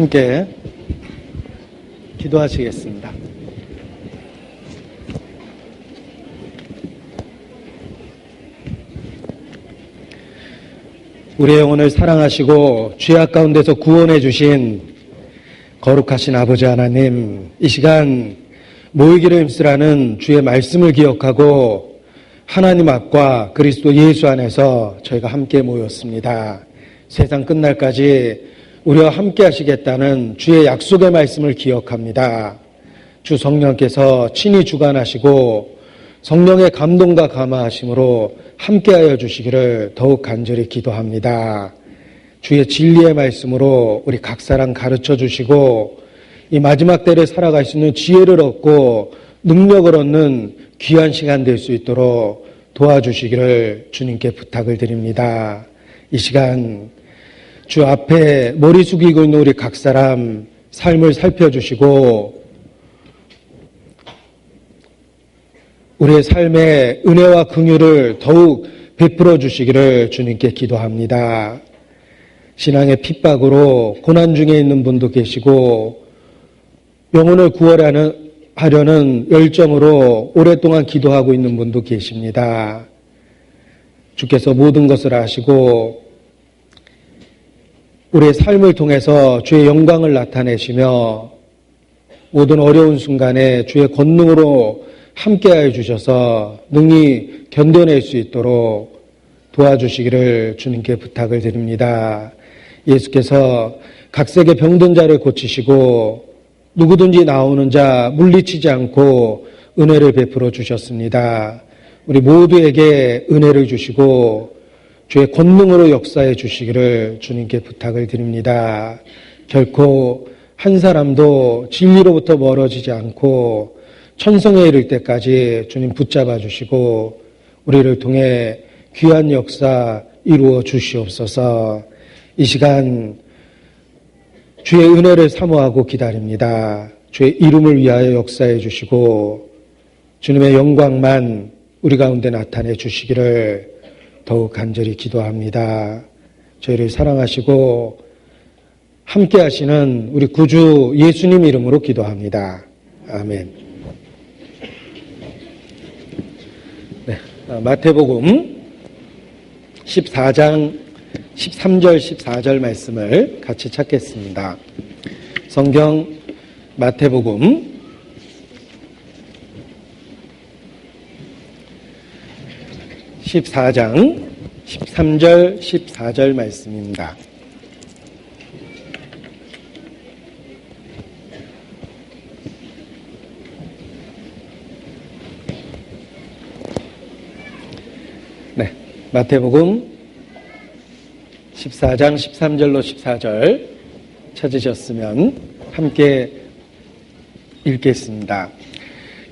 함께 기도하시겠습니다. 우리의 영혼을 사랑하시고 죄악 가운데서 구원해 주신 거룩하신 아버지 하나님, 이 시간 모이기를 힘쓰라는 주의 말씀을 기억하고 하나님 앞과 그리스도 예수 안에서 저희가 함께 모였습니다. 세상 끝날까지 우리와 함께 하시겠다는 주의 약속의 말씀을 기억합니다. 주 성령께서 친히 주관하시고 성령의 감동과 감화하심으로 함께하여 주시기를 더욱 간절히 기도합니다. 주의 진리의 말씀으로 우리 각 사람 가르쳐 주시고 이 마지막 때를 살아갈 수 있는 지혜를 얻고 능력을 얻는 귀한 시간 될 수 있도록 도와주시기를 주님께 부탁을 드립니다. 이 시간 주 앞에 머리 숙이고 있는 우리 각 사람 삶을 살펴주시고 우리의 삶에 은혜와 긍휼을 더욱 베풀어 주시기를 주님께 기도합니다. 신앙의 핍박으로 고난 중에 있는 분도 계시고 영혼을 구원하려는 열정으로 오랫동안 기도하고 있는 분도 계십니다. 주께서 모든 것을 아시고 우리의 삶을 통해서 주의 영광을 나타내시며 모든 어려운 순간에 주의 권능으로 함께하여 주셔서 능히 견뎌낼 수 있도록 도와주시기를 주님께 부탁을 드립니다. 예수께서 각색의 병든 자를 고치시고 누구든지 나오는 자 물리치지 않고 은혜를 베풀어 주셨습니다. 우리 모두에게 은혜를 주시고 주의 권능으로 역사해 주시기를 주님께 부탁을 드립니다. 결코 한 사람도 진리로부터 멀어지지 않고 천성에 이를 때까지 주님 붙잡아 주시고 우리를 통해 귀한 역사 이루어 주시옵소서. 이 시간 주의 은혜를 사모하고 기다립니다. 주의 이름을 위하여 역사해 주시고 주님의 영광만 우리 가운데 나타내 주시기를 더욱 간절히 기도합니다. 저희를 사랑하시고 함께 하시는 우리 구주 예수님 이름으로 기도합니다. 아멘. 네, 마태복음 14장 13절 14절 말씀을 같이 찾겠습니다. 성경 마태복음 14장 13절 14절 말씀입니다. 네, 마태복음 14장 13절로 14절 찾으셨으면 함께 읽겠습니다.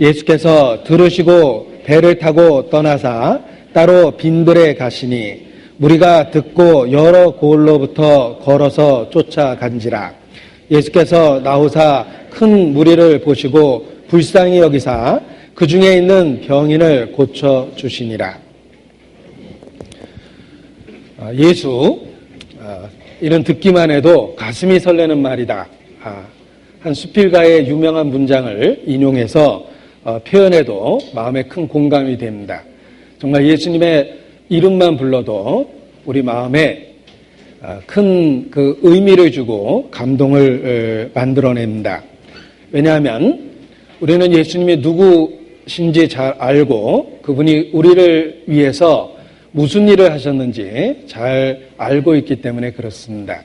예수께서 들으시고 배를 타고 떠나사 따로 빈들에 가시니 무리가 듣고 여러 고을로부터 걸어서 쫓아간지라. 예수께서 나오사 큰 무리를 보시고 불쌍히 여기사 그 중에 있는 병인을 고쳐주시니라. 예수, 이런 듣기만 해도 가슴이 설레는 말이다. 한 수필가의 유명한 문장을 인용해서 표현해도 마음에 큰 공감이 됩니다. 정말 예수님의 이름만 불러도 우리 마음에 큰 그 의미를 주고 감동을 만들어냅니다. 왜냐하면 우리는 예수님이 누구신지 잘 알고 그분이 우리를 위해서 무슨 일을 하셨는지 잘 알고 있기 때문에 그렇습니다.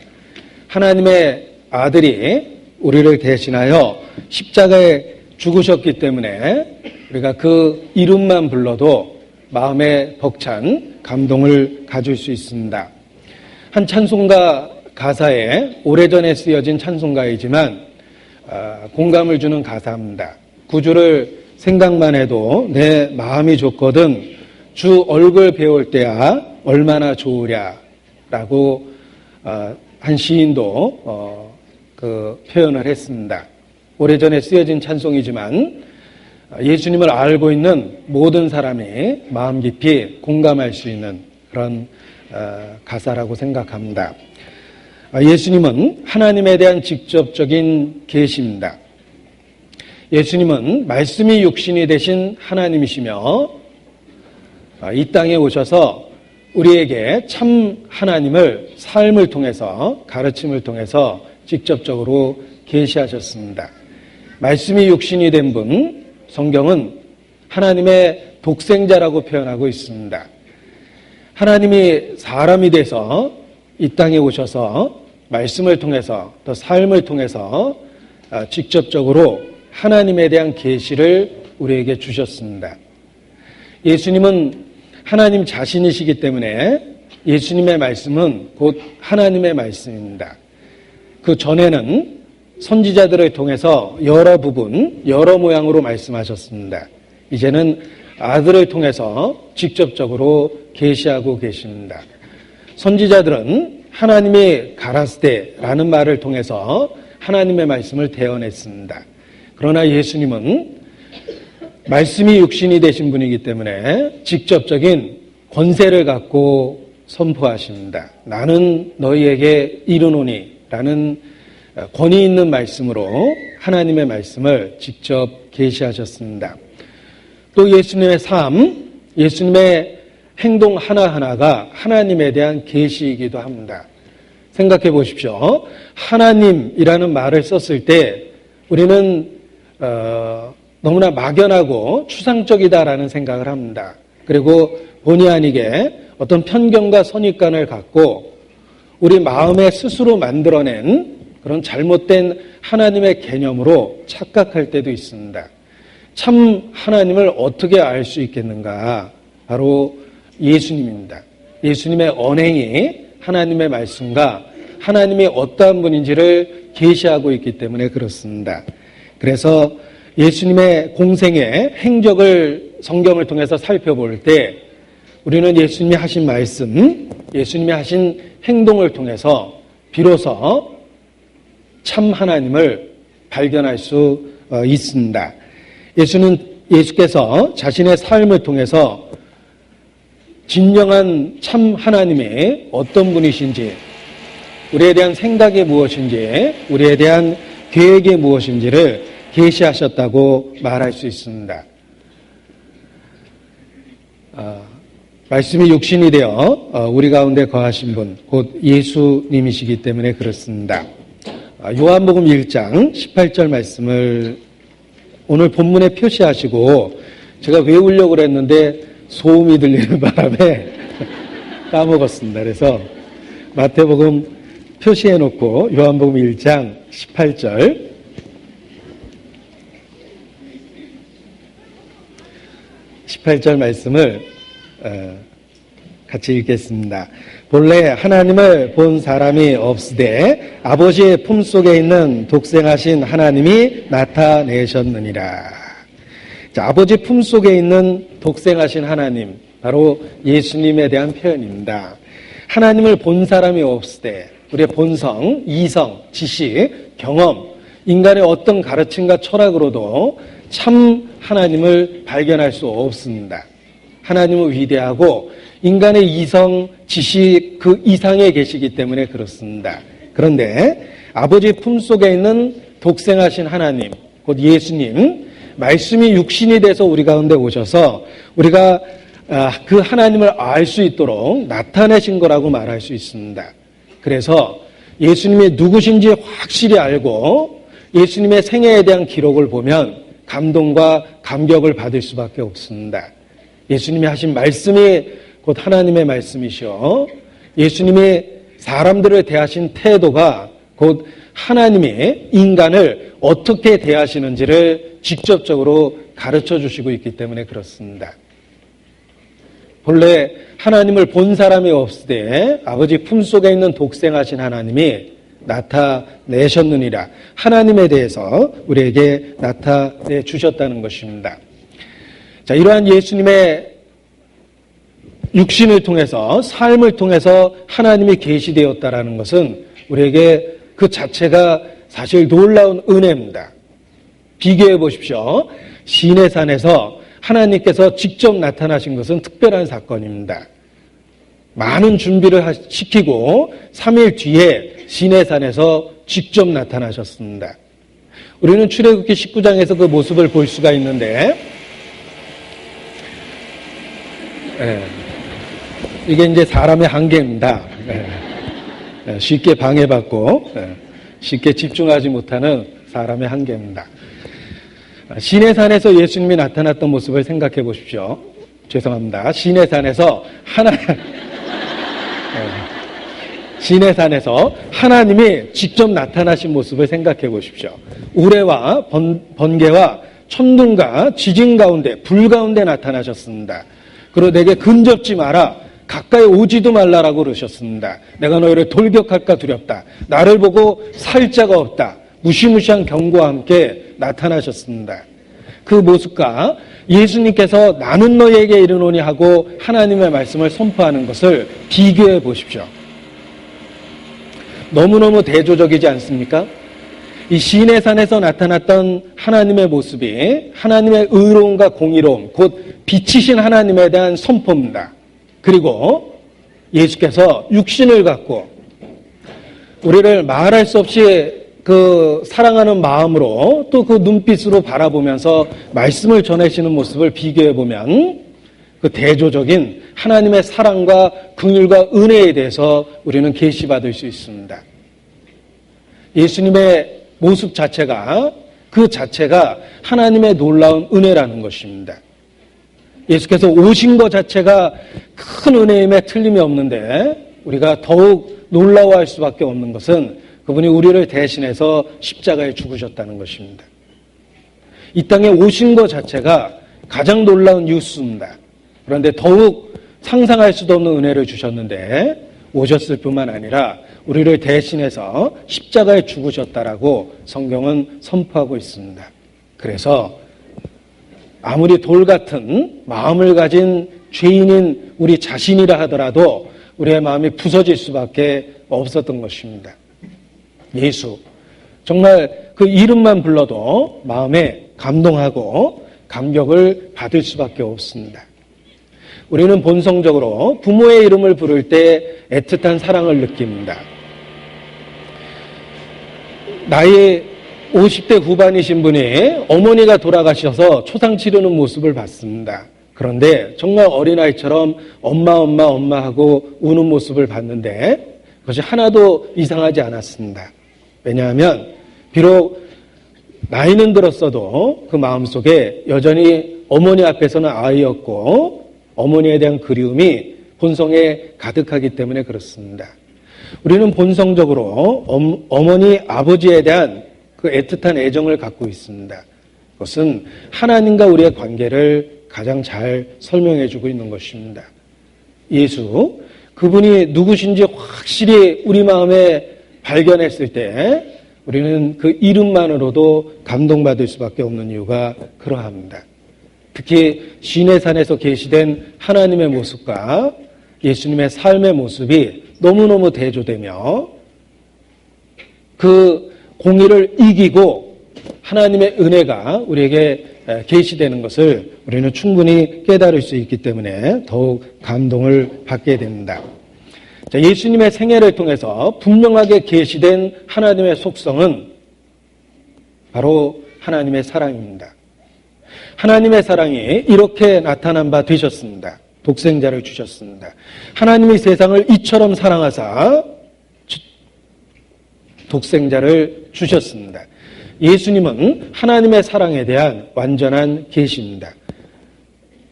하나님의 아들이 우리를 대신하여 십자가에 죽으셨기 때문에 우리가 그 이름만 불러도 마음에 벅찬 감동을 가질 수 있습니다. 한 찬송가 가사에 오래전에 쓰여진 찬송가이지만 공감을 주는 가사입니다. 구주를 생각만 해도 내 마음이 좋거든 주 얼굴 배울 때야 얼마나 좋으랴 라고 한 시인도 그 표현을 했습니다. 오래전에 쓰여진 찬송이지만 예수님을 알고 있는 모든 사람이 마음 깊이 공감할 수 있는 그런 가사라고 생각합니다. 예수님은 하나님에 대한 직접적인 계시입니다. 예수님은 말씀이 육신이 되신 하나님이시며 이 땅에 오셔서 우리에게 참 하나님을 삶을 통해서 가르침을 통해서 직접적으로 계시하셨습니다. 말씀이 육신이 된 분, 성경은 하나님의 독생자라고 표현하고 있습니다. 하나님이 사람이 돼서 이 땅에 오셔서 말씀을 통해서 또 삶을 통해서 직접적으로 하나님에 대한 계시를 우리에게 주셨습니다. 예수님은 하나님 자신이시기 때문에 예수님의 말씀은 곧 하나님의 말씀입니다. 그 전에는 선지자들을 통해서 여러 부분, 여러 모양으로 말씀하셨습니다. 이제는 아들을 통해서 직접적으로 계시하고 계십니다. 선지자들은 하나님이 가라스데라는 말을 통해서 하나님의 말씀을 대언했습니다. 그러나 예수님은 말씀이 육신이 되신 분이기 때문에 직접적인 권세를 갖고 선포하십니다. 나는 너희에게 이르노니 라는 권위 있는 말씀으로 하나님의 말씀을 직접 계시하셨습니다. 또 예수님의 삶, 예수님의 행동 하나하나가 하나님에 대한 계시이기도 합니다. 생각해 보십시오. 하나님이라는 말을 썼을 때 우리는 너무나 막연하고 추상적이다라는 생각을 합니다. 그리고 본의 아니게 어떤 편견과 선입관을 갖고 우리 마음에 스스로 만들어낸 그런 잘못된 하나님의 개념으로 착각할 때도 있습니다. 참 하나님을 어떻게 알 수 있겠는가? 바로 예수님입니다. 예수님의 언행이 하나님의 말씀과 하나님이 어떠한 분인지를 계시하고 있기 때문에 그렇습니다. 그래서 예수님의 공생의 행적을 성경을 통해서 살펴볼 때 우리는 예수님이 하신 말씀, 예수님이 하신 행동을 통해서 비로소 참 하나님을 발견할 수 있습니다. 예수께서 자신의 삶을 통해서 진정한 참 하나님이 어떤 분이신지, 우리에 대한 생각이 무엇인지, 우리에 대한 계획이 무엇인지를 계시하셨다고 말할 수 있습니다. 말씀이 육신이 되어 우리 가운데 거하신 분, 곧 예수님이시기 때문에 그렇습니다. 요한복음 1장 18절 말씀을 오늘 본문에 표시하시고 제가 외우려고 그랬는데 소음이 들리는 바람에 까먹었습니다. 그래서 마태복음 표시해놓고 요한복음 1장 18절 말씀을 같이 읽겠습니다. 본래 하나님을 본 사람이 없으되 아버지의 품속에 있는 독생하신 하나님이 나타내셨느니라. 자, 아버지 품속에 있는 독생하신 하나님, 바로 예수님에 대한 표현입니다. 하나님을 본 사람이 없으되 우리의 본성, 이성, 지식, 경험, 인간의 어떤 가르침과 철학으로도 참 하나님을 발견할 수 없습니다. 하나님은 위대하고 인간의 이성, 지식 그 이상에 계시기 때문에 그렇습니다. 그런데 아버지 품속에 있는 독생하신 하나님, 곧 예수님, 말씀이 육신이 돼서 우리 가운데 오셔서 우리가 그 하나님을 알 수 있도록 나타내신 거라고 말할 수 있습니다. 그래서 예수님이 누구신지 확실히 알고 예수님의 생애에 대한 기록을 보면 감동과 감격을 받을 수밖에 없습니다. 예수님이 하신 말씀이 곧 하나님의 말씀이시오. 예수님이 사람들을 대하신 태도가 곧 하나님이 인간을 어떻게 대하시는지를 직접적으로 가르쳐 주시고 있기 때문에 그렇습니다. 본래 하나님을 본 사람이 없으되 아버지 품속에 있는 독생하신 하나님이 나타내셨느니라. 하나님에 대해서 우리에게 나타내 주셨다는 것입니다. 자, 이러한 예수님의 육신을 통해서 삶을 통해서 하나님이 계시되었다라는 것은 우리에게 그 자체가 사실 놀라운 은혜입니다. 비교해 보십시오. 시내산에서 하나님께서 직접 나타나신 것은 특별한 사건입니다. 많은 준비를 시키고 3일 뒤에 시내산에서 직접 나타나셨습니다. 우리는 출애굽기 19장에서 그 모습을 볼 수가 있는데 이게 이제 사람의 한계입니다. 쉽게 방해받고 쉽게 집중하지 못하는 사람의 한계입니다. 시내산에서 예수님이 나타났던 모습을 생각해 보십시오. 죄송합니다. 시내산에서 시내산에서 하나님이 직접 나타나신 모습을 생각해 보십시오. 우레와 번개와 천둥과 지진 가운데 불 가운데 나타나셨습니다. 그리고 내게 근접지 마라, 가까이 오지도 말라라고 그러셨습니다. 내가 너희를 돌격할까 두렵다. 나를 보고 살 자가 없다. 무시무시한 경고와 함께 나타나셨습니다. 그 모습과 예수님께서 나는 너희에게 이르노니 하고 하나님의 말씀을 선포하는 것을 비교해 보십시오. 너무너무 대조적이지 않습니까? 이 시내산에서 나타났던 하나님의 모습이 하나님의 의로움과 공의로움, 곧 빛이신 하나님에 대한 선포입니다. 그리고 예수께서 육신을 갖고 우리를 말할 수 없이 그 사랑하는 마음으로 또 그 눈빛으로 바라보면서 말씀을 전하시는 모습을 비교해 보면 그 대조적인 하나님의 사랑과 긍휼과 은혜에 대해서 우리는 계시받을 수 있습니다. 예수님의 모습 자체가 그 자체가 하나님의 놀라운 은혜라는 것입니다. 예수께서 오신 것 자체가 큰 은혜임에 틀림이 없는데 우리가 더욱 놀라워할 수밖에 없는 것은 그분이 우리를 대신해서 십자가에 죽으셨다는 것입니다. 이 땅에 오신 것 자체가 가장 놀라운 뉴스입니다. 그런데 더욱 상상할 수도 없는 은혜를 주셨는데 오셨을 뿐만 아니라 우리를 대신해서 십자가에 죽으셨다라고 성경은 선포하고 있습니다. 그래서 아무리 돌 같은 마음을 가진 죄인인 우리 자신이라 하더라도 우리의 마음이 부서질 수밖에 없었던 것입니다. 예수, 정말 그 이름만 불러도 마음에 감동하고 감격을 받을 수밖에 없습니다. 우리는 본성적으로 부모의 이름을 부를 때 애틋한 사랑을 느낍니다. 나이 50대 후반이신 분이 어머니가 돌아가셔서 초상 치르는 모습을 봤습니다. 그런데 정말 어린아이처럼 엄마 하고 우는 모습을 봤는데 그것이 하나도 이상하지 않았습니다. 왜냐하면 비록 나이는 들었어도 그 마음속에 여전히 어머니 앞에서는 아이였고 어머니에 대한 그리움이 본성에 가득하기 때문에 그렇습니다. 우리는 본성적으로 어머니, 아버지에 대한 그 애틋한 애정을 갖고 있습니다. 그것은 하나님과 우리의 관계를 가장 잘 설명해 주고 있는 것입니다. 예수, 그분이 누구신지 확실히 우리 마음에 발견했을 때 우리는 그 이름만으로도 감동받을 수밖에 없는 이유가 그러합니다. 특히 시내산에서 계시된 하나님의 모습과 예수님의 삶의 모습이 너무너무 대조되며 그 공의를 이기고 하나님의 은혜가 우리에게 계시되는 것을 우리는 충분히 깨달을 수 있기 때문에 더욱 감동을 받게 됩니다. 자, 예수님의 생애를 통해서 분명하게 계시된 하나님의 속성은 바로 하나님의 사랑입니다. 하나님의 사랑이 이렇게 나타난 바 되셨습니다. 독생자를 주셨습니다. 하나님이 세상을 이처럼 사랑하사 독생자를 주셨습니다. 예수님은 하나님의 사랑에 대한 완전한 계시입니다.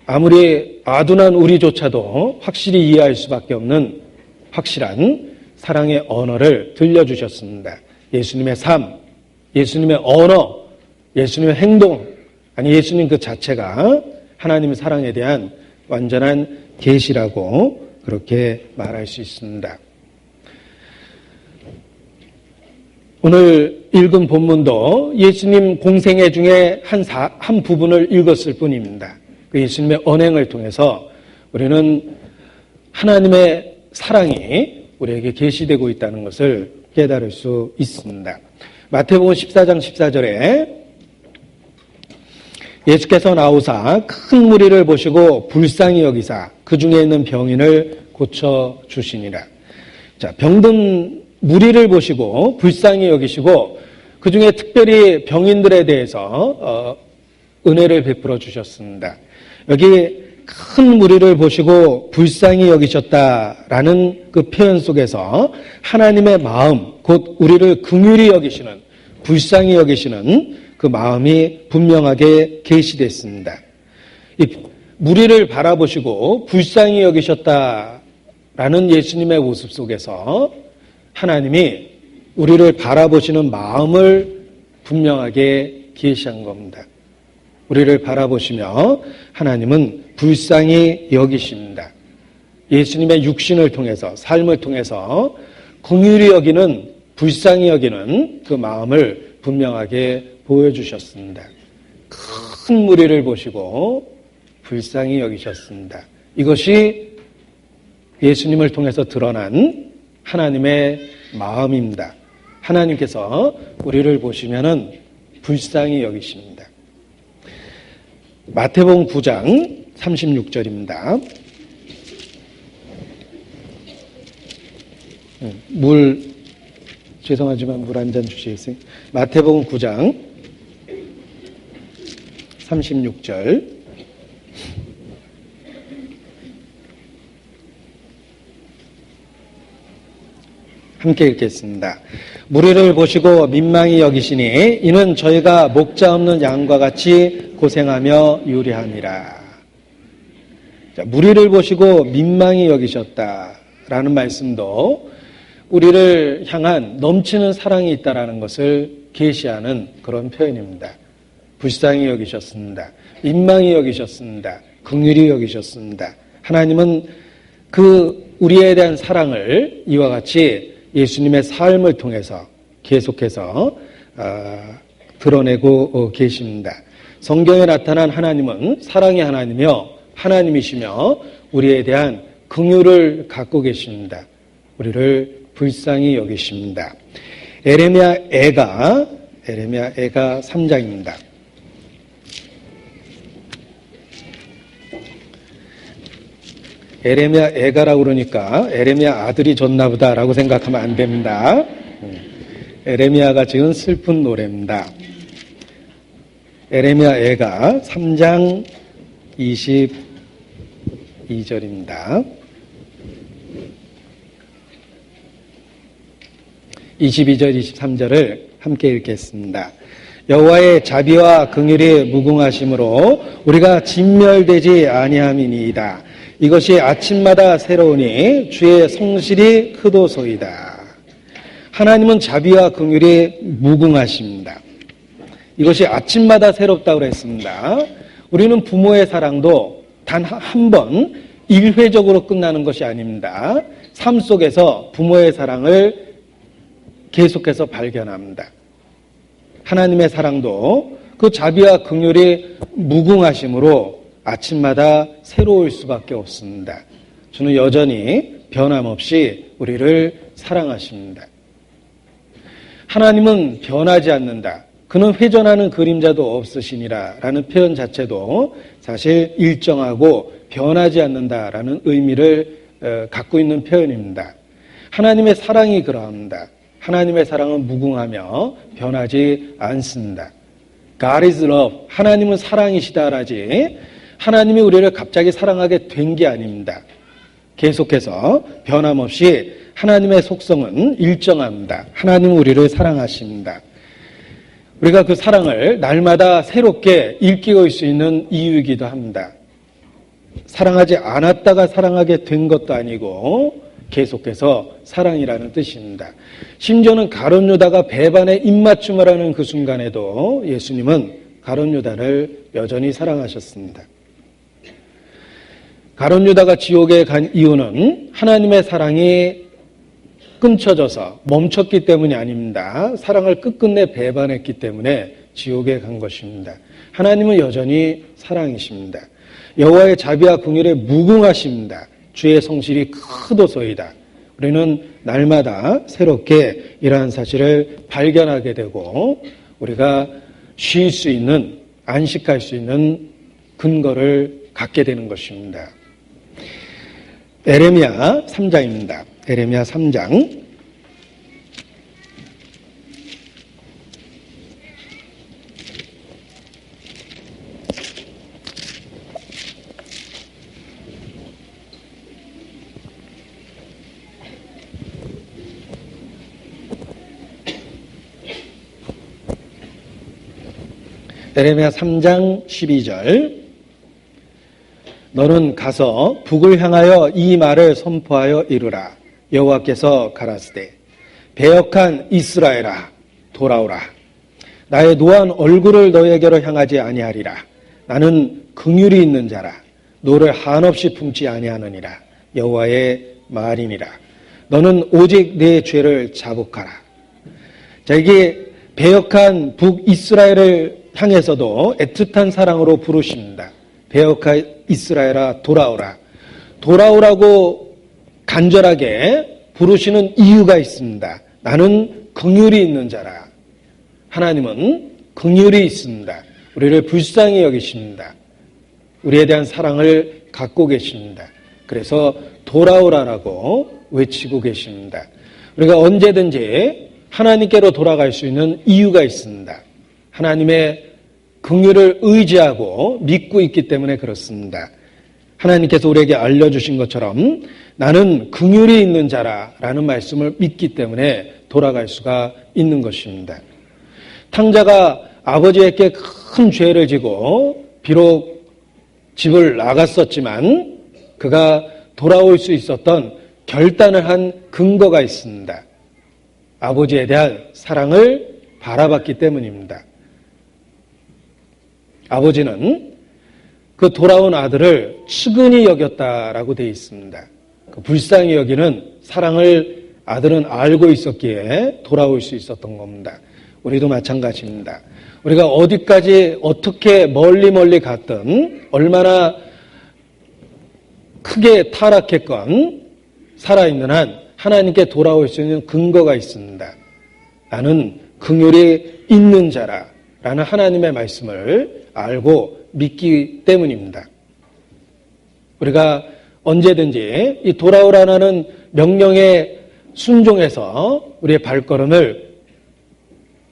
아무리 아둔한 우리조차도 확실히 이해할 수밖에 없는 확실한 사랑의 언어를 들려주셨습니다. 예수님의 삶, 예수님의 언어, 예수님의 행동, 아니 예수님 그 자체가 하나님의 사랑에 대한 완전한 계시라고 그렇게 말할 수 있습니다. 오늘 읽은 본문도 예수님 공생애 중에 한 부분을 읽었을 뿐입니다. 그 예수님의 언행을 통해서 우리는 하나님의 사랑이 우리에게 계시되고 있다는 것을 깨달을 수 있습니다. 마태복음 14장 14절에 예수께서 나오사 큰 무리를 보시고 불쌍히 여기사 그 중에 있는 병인을 고쳐주시니라. 자, 병든 무리를 보시고 불쌍히 여기시고 그 중에 특별히 병인들에 대해서 은혜를 베풀어 주셨습니다. 여기 큰 무리를 보시고 불쌍히 여기셨다라는 그 표현 속에서 하나님의 마음, 곧 우리를 긍휼히 여기시는, 불쌍히 여기시는 그 마음이 분명하게 계시됐습니다. 이 무리를 바라보시고 불쌍히 여기셨다라는 예수님의 모습 속에서 하나님이 우리를 바라보시는 마음을 분명하게 계시한 겁니다. 우리를 바라보시며 하나님은 불쌍히 여기십니다. 예수님의 육신을 통해서, 삶을 통해서 긍휼히 여기는, 불쌍히 여기는 그 마음을 분명하게 보여주셨습니다. 큰 무리를 보시고 불쌍히 여기셨습니다. 이것이 예수님을 통해서 드러난 하나님의 마음입니다. 하나님께서 우리를 보시면은 불쌍히 여기십니다. 마태복음 9장 36절입니다. 죄송하지만 물 한 잔 주시겠어요? 마태복음 9장 36절. 함께 읽겠습니다. 무리를 보시고 민망히 여기시니 이는 저희가 목자 없는 양과 같이 고생하며 유리함이라. 자, 무리를 보시고 민망히 여기셨다라는 말씀도 우리를 향한 넘치는 사랑이 있다라는 것을 계시하는 그런 표현입니다. 불쌍히 여기셨습니다. 민망히 여기셨습니다. 긍휼히 여기셨습니다. 하나님은 그 우리에 대한 사랑을 이와 같이 예수님의 삶을 통해서 계속해서 드러내고 계십니다. 성경에 나타난 하나님은 사랑의 하나님이며 하나님이시며 우리에 대한 긍휼을 갖고 계십니다. 우리를 불쌍히 여기십니다. 에레미야 애가 3장입니다. 에레미야 애가라고 그러니까 에레미야 아들이 줬나 보다라고 생각하면 안 됩니다. 에레미야가 지은 슬픈 노래입니다. 에레미야 애가 3장 22절입니다. 22절, 23절을 함께 읽겠습니다. 여호와의 자비와 긍휼이 무궁하심으로 우리가 진멸되지 아니함이니이다. 이것이 아침마다 새로우니 주의 성실이 크도소이다. 하나님은 자비와 긍휼이 무궁하십니다. 이것이 아침마다 새롭다고 그랬습니다. 우리는 부모의 사랑도 단 한 번 일회적으로 끝나는 것이 아닙니다. 삶 속에서 부모의 사랑을 계속해서 발견합니다. 하나님의 사랑도 그 자비와 긍휼이 무궁하심으로 아침마다 새로울 수밖에 없습니다. 주는 여전히 변함없이 우리를 사랑하십니다. 하나님은 변하지 않는다. 그는 회전하는 그림자도 없으시니라 라는 표현 자체도 사실 일정하고 변하지 않는다라는 의미를 갖고 있는 표현입니다. 하나님의 사랑이 그러합니다. 하나님의 사랑은 무궁하며 변하지 않습니다. God is love. 하나님은 사랑이시다라지 하나님이 우리를 갑자기 사랑하게 된 게 아닙니다. 계속해서 변함없이 하나님의 속성은 일정합니다. 하나님은 우리를 사랑하십니다. 우리가 그 사랑을 날마다 새롭게 일깨울 수 있는 이유이기도 합니다. 사랑하지 않았다가 사랑하게 된 것도 아니고 계속해서 사랑이라는 뜻입니다. 심지어는 가룟 유다가 배반에 입맞춤을 하는 그 순간에도 예수님은 가룟 유다를 여전히 사랑하셨습니다. 가룟 유다가 지옥에 간 이유는 하나님의 사랑이 끊쳐져서 멈췄기 때문이 아닙니다. 사랑을 끝끝내 배반했기 때문에 지옥에 간 것입니다. 하나님은 여전히 사랑이십니다. 여호와의 자비와 긍휼에 무궁하십니다. 주의 성실이 크도소이다. 우리는 날마다 새롭게 이러한 사실을 발견하게 되고 우리가 쉴 수 있는, 안식할 수 있는 근거를 갖게 되는 것입니다. 에레미야 3장입니다. 에레미야 3장. 에레미야 3장 12절. 너는 가서 북을 향하여 이 말을 선포하여 이르라. 여호와께서 가라사대 배역한 이스라엘아 돌아오라. 나의 노한 얼굴을 너에게로 향하지 아니하리라. 나는 긍휼이 있는 자라. 너를 한없이 품지 아니하느니라. 여호와의 말이니라. 너는 오직 내 죄를 자복하라. 자, 이게 배역한 북이스라엘을 향해서도 애틋한 사랑으로 부르십니다. 배역한 이스라엘아 돌아오라. 돌아오라고 간절하게 부르시는 이유가 있습니다. 나는 긍휼이 있는 자라. 하나님은 긍휼이 있습니다. 우리를 불쌍히 여기십니다. 우리에 대한 사랑을 갖고 계십니다. 그래서 돌아오라라고 외치고 계십니다. 우리가 언제든지 하나님께로 돌아갈 수 있는 이유가 있습니다. 하나님의 긍휼을 의지하고 믿고 있기 때문에 그렇습니다. 하나님께서 우리에게 알려주신 것처럼 나는 긍휼이 있는 자라라는 말씀을 믿기 때문에 돌아갈 수가 있는 것입니다. 탕자가 아버지에게 큰 죄를 지고 비록 집을 나갔었지만 그가 돌아올 수 있었던 결단을 한 근거가 있습니다. 아버지에 대한 사랑을 바라봤기 때문입니다. 아버지는 그 돌아온 아들을 측은히 여겼다라고 되어 있습니다. 그 불쌍히 여기는 사랑을 아들은 알고 있었기에 돌아올 수 있었던 겁니다. 우리도 마찬가지입니다. 우리가 어디까지 어떻게 멀리 갔든 얼마나 크게 타락했건 살아있는 한 하나님께 돌아올 수 있는 근거가 있습니다. 나는 긍휼이 있는 자라 라는 하나님의 말씀을 알고 믿기 때문입니다. 우리가 언제든지 이 돌아오라는 명령에 순종해서 우리의 발걸음을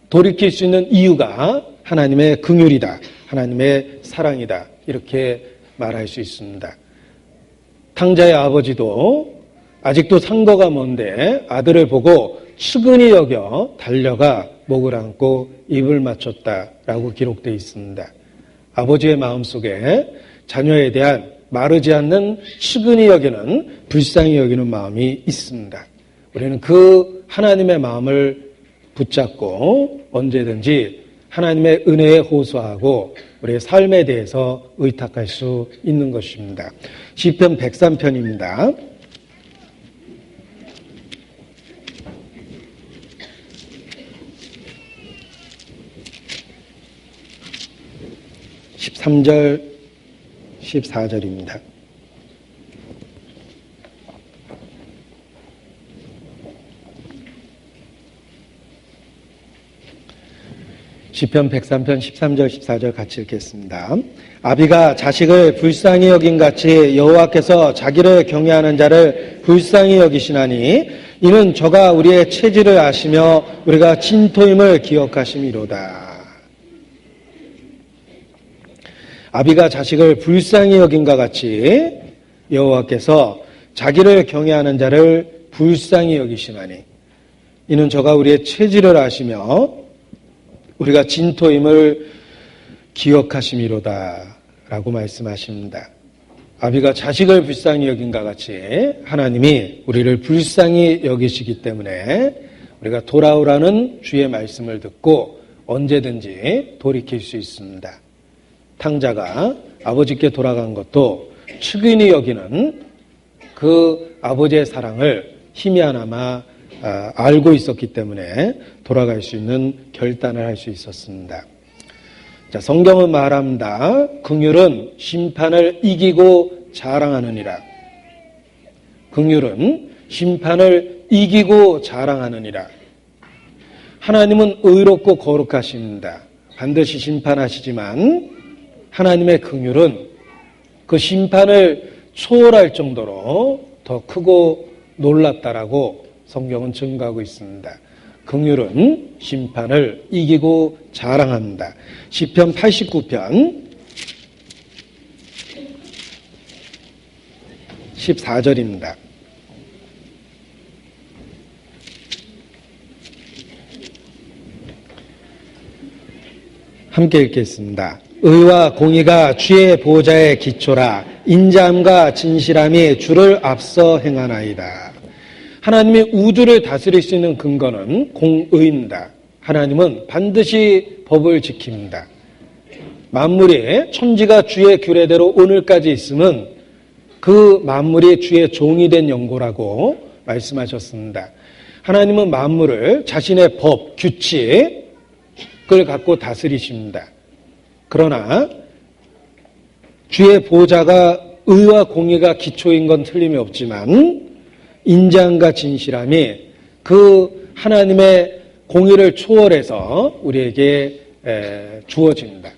돌이킬 수 있는 이유가 하나님의 긍휼이다, 하나님의 사랑이다, 이렇게 말할 수 있습니다. 탕자의 아버지도 아직도 상거가 먼데 아들을 보고 측은히 여겨 달려가 목을 안고 입을 맞췄다라고 기록되어 있습니다. 아버지의 마음속에 자녀에 대한 마르지 않는 측은히 여기는, 불쌍히 여기는 마음이 있습니다. 우리는 그 하나님의 마음을 붙잡고 언제든지 하나님의 은혜에 호소하고 우리의 삶에 대해서 의탁할 수 있는 것입니다. 시편 103편입니다. (13절) (14절입니다) 시편 103편 13절 14절 같이 읽겠습니다. 아비가 자식을 불쌍히 여긴 같이 여호와께서 자기를 경외하는 자를 불쌍히 여기시나니 이는 저가 우리의 체질을 아시며 우리가 진토임을 기억하심이로다. 아비가 자식을 불쌍히 여긴과 같이 여호와께서 자기를 경외하는 자를 불쌍히 여기시나니 이는 저가 우리의 체질을 아시며 우리가 진토임을 기억하심이로다 라고 말씀하십니다. 아비가 자식을 불쌍히 여긴과 같이 하나님이 우리를 불쌍히 여기시기 때문에 우리가 돌아오라는 주의 말씀을 듣고 언제든지 돌이킬 수 있습니다. 탕자가 아버지께 돌아간 것도 측은히 여기는 그 아버지의 사랑을 희미하나마 알고 있었기 때문에 돌아갈 수 있는 결단을 할 수 있었습니다. 자, 성경은 말합니다. 긍휼은 심판을 이기고 자랑하느니라. 긍휼은 심판을 이기고 자랑하느니라. 하나님은 의롭고 거룩하십니다. 반드시 심판하시지만 하나님의 긍휼은 그 심판을 초월할 정도로 더 크고 놀랍다라고 성경은 증거하고 있습니다. 긍휼은 심판을 이기고 자랑합니다. 시편 89편 14절입니다. 함께 읽겠습니다. 의와 공의가 주의 보호자의 기초라. 인자함과 진실함이 주를 앞서 행하나이다. 하나님이 우주를 다스릴 수 있는 근거는 공의입니다. 하나님은 반드시 법을 지킵니다. 만물이 천지가 주의 규례대로 오늘까지 있음은 그 만물이 주의 종이 된 연고라고 말씀하셨습니다. 하나님은 만물을 자신의 법, 규칙을 갖고 다스리십니다. 그러나 주의 보호자가 의와 공의가 기초인 건 틀림이 없지만 인자함과 진실함이 그 하나님의 공의를 초월해서 우리에게 주어집니다.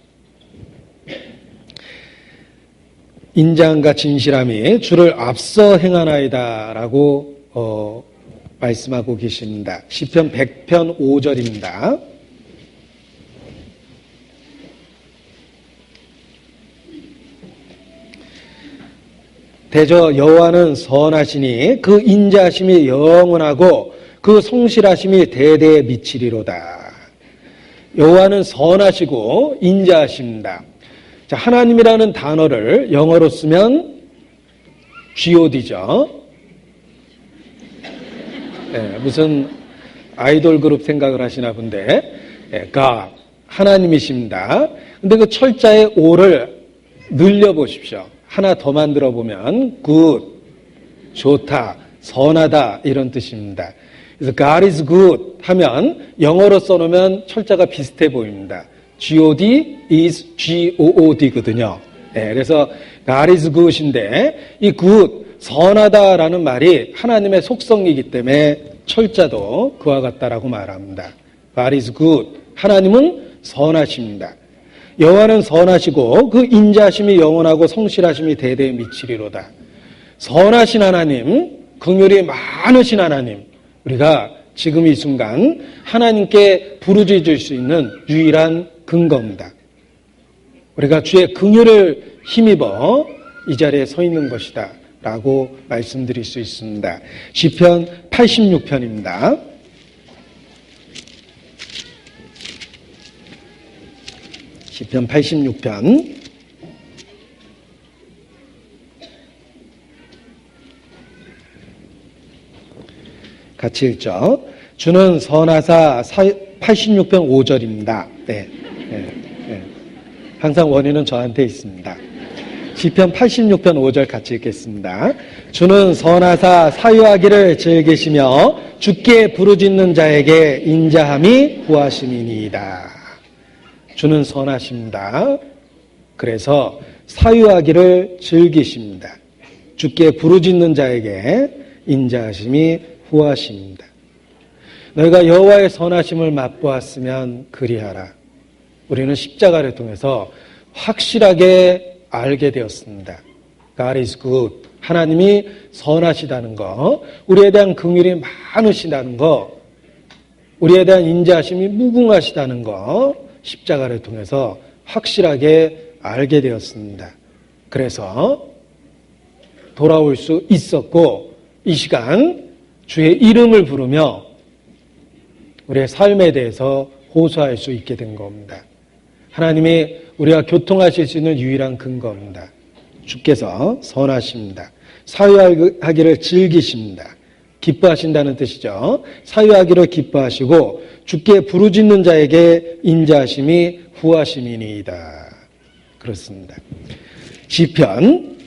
인자함과 진실함이 주를 앞서 행하나이다 라고 말씀하고 계십니다. 시편 100편 5절입니다. 대저 여호와는 선하시니 그 인자하심이 영원하고 그 성실하심이 대대에 미치리로다. 여호와는 선하시고 인자하십니다. 자, 하나님이라는 단어를 영어로 쓰면 God죠. 무슨 아이돌 그룹 생각을 하시나 본데, God, 하나님이십니다. 근데 그 철자의 O를 늘려보십시오. 하나 더 만들어 보면 good, 좋다, 선하다 이런 뜻입니다. 그래서 God is good 하면 영어로 써놓으면 철자가 비슷해 보입니다. God is G-O-O-D거든요. 그래서 God is good인데 이 good, 선하다라는 말이 하나님의 속성이기 때문에 철자도 그와 같다라고 말합니다. God is good, 하나님은 선하십니다. 여호와는 선하시고 그 인자하심이 영원하고 성실하심이 대대에 미치리로다. 선하신 하나님, 긍휼이 많으신 하나님, 우리가 지금 이 순간 하나님께 부르짖을 수 있는 유일한 근거입니다. 우리가 주의 긍휼을 힘입어 이 자리에 서 있는 것이다 라고 말씀드릴 수 있습니다. 시편 86편입니다. 시편 86편 같이 읽죠. 주는 선하사 86편 5절입니다. 네. 항상 원인은 저한테 있습니다. 시편 86편 5절 같이 읽겠습니다. 주는 선하사 사유하기를 즐기시며 주께 부르짖는 자에게 인자함이 구하심이니이다. 주는 선하십니다. 그래서 사유하기를 즐기십니다. 주께 부르짖는 자에게 인자하심이 후하십니다. 너희가 여호와의 선하심을 맛보았으면 그리하라. 우리는 십자가를 통해서 확실하게 알게 되었습니다. God is good. 하나님이 선하시다는 거, 우리에 대한 긍휼이 많으시다는 거, 우리에 대한 인자하심이 무궁하시다는 거, 십자가를 통해서 확실하게 알게 되었습니다. 그래서 돌아올 수 있었고 이 시간 주의 이름을 부르며 우리의 삶에 대해서 호소할 수 있게 된 겁니다. 하나님이 우리가 교통하실 수 있는 유일한 근거입니다. 주께서 선하십니다. 사유하기를 즐기십니다. 기뻐하신다는 뜻이죠. 사유하기를 기뻐하시고 주께 부르짖는 자에게 인자하심이 후하심이니이다. 그렇습니다. 시편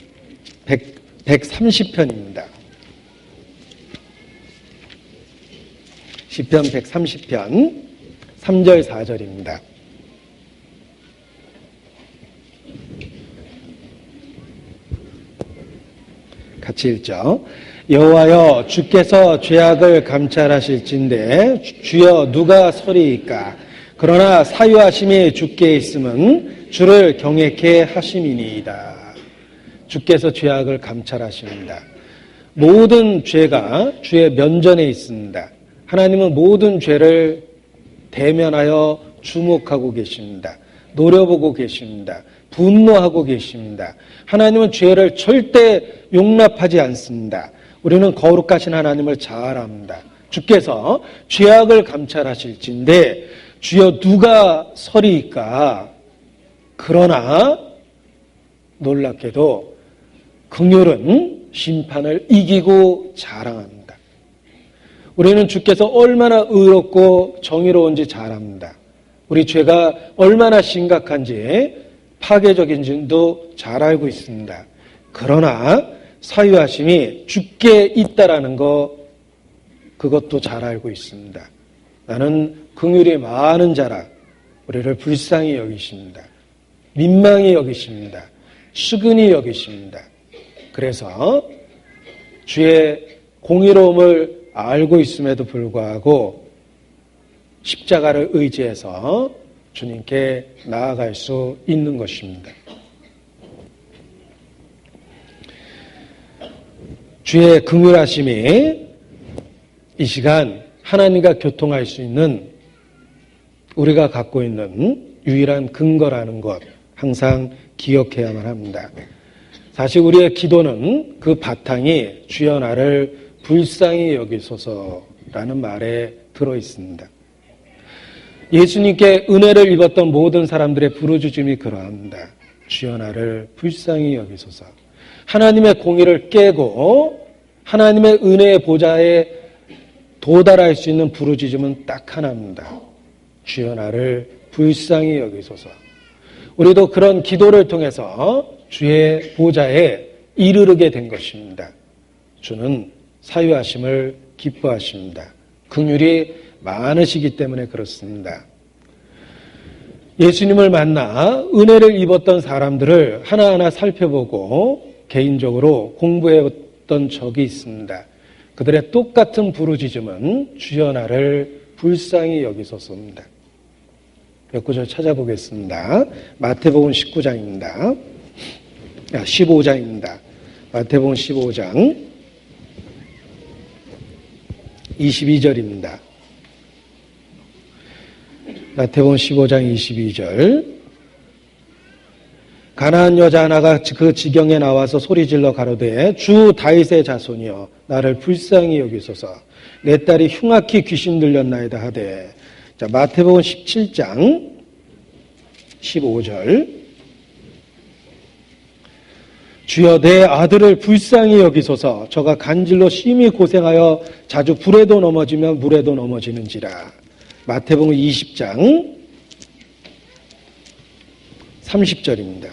130편입니다. 시편 130편 3절 4절입니다. 같이 읽죠. 여호와여 주께서 죄악을 감찰하실진대 주여 누가 서리이까. 그러나 사유하심이 주께 있음은 주를 경외케 하심이니이다. 주께서 죄악을 감찰하십니다. 모든 죄가 주의 면전에 있습니다. 하나님은 모든 죄를 대면하여 주목하고 계십니다. 노려보고 계십니다. 분노하고 계십니다. 하나님은 죄를 절대 용납하지 않습니다. 우리는 거룩하신 하나님을 잘 압니다. 주께서 죄악을 감찰하실진데 주여 누가 서리이까? 그러나 놀랍게도 긍휼은 심판을 이기고 자랑합니다. 우리는 주께서 얼마나 의롭고 정의로운지 잘 압니다. 우리 죄가 얼마나 심각한지 파괴적인지도 잘 알고 있습니다. 그러나 사유하심이 주께 있다라는 거 그것도 잘 알고 있습니다. 나는 긍휼이 많은 자라 우리를 불쌍히 여기십니다. 민망히 여기십니다. 수근히 여기십니다. 그래서 주의 공의로움을 알고 있음에도 불구하고 십자가를 의지해서 주님께 나아갈 수 있는 것입니다. 주의 긍휼하심이 이 시간 하나님과 교통할 수 있는 우리가 갖고 있는 유일한 근거라는 것 항상 기억해야만 합니다. 사실 우리의 기도는 그 바탕이 주여 나를 불쌍히 여기소서라는 말에 들어 있습니다. 예수님께 은혜를 입었던 모든 사람들의 부르짖음이 그러합니다. 주여 나를 불쌍히 여기소서. 하나님의 공의를 깨고 하나님의 은혜의 보좌에 도달할 수 있는 부르짖음은 딱 하나입니다. 주여 나를 불쌍히 여기소서. 우리도 그런 기도를 통해서 주의 보좌에 이르르게 된 것입니다. 주는 사유하심을 기뻐하십니다. 긍휼이 많으시기 때문에 그렇습니다. 예수님을 만나 은혜를 입었던 사람들을 하나하나 살펴보고 개인적으로 공부해봤던 적이 있습니다. 그들의 똑같은 부르짖음은 주여 나를 불쌍히 여기소서입니다. 몇 구절 찾아보겠습니다. 마태복음 19장입니다. 15장입니다. 마태복음 15장 22절입니다. 마태복음 15장 22절. 가나안 여자 하나가 그 지경에 나와서 소리질러 가로되 주 다윗의 자손이여 나를 불쌍히 여기소서. 내 딸이 흉악히 귀신 들렸나이다 하되. 자, 마태복음 17장 15절. 주여 내 아들을 불쌍히 여기소서. 저가 간질로 심히 고생하여 자주 불에도 넘어지며 물에도 넘어지는지라. 마태복음 20장 30절입니다.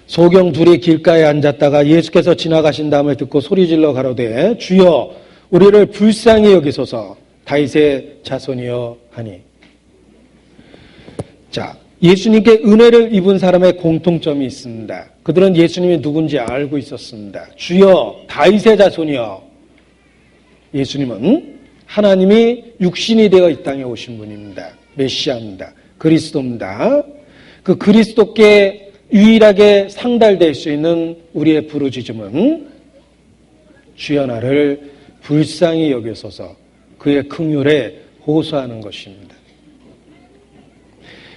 소경 둘이 길가에 앉았다가 예수께서 지나가신 다음을 듣고 소리질러 가로되 주여 우리를 불쌍히 여기소서. 다윗의 자손이여 하니. 자, 예수님께 은혜를 입은 사람의 공통점이 있습니다. 그들은 예수님이 누군지 알고 있었습니다. 주여 다윗의 자손이여. 예수님은 하나님이 육신이 되어 이 땅에 오신 분입니다. 메시아입니다. 그리스도입니다. 그 그리스도께 유일하게 상달될 수 있는 우리의 부르짖음은 주여 나를 불쌍히 여기소서. 그의 긍휼에 호소하는 것입니다.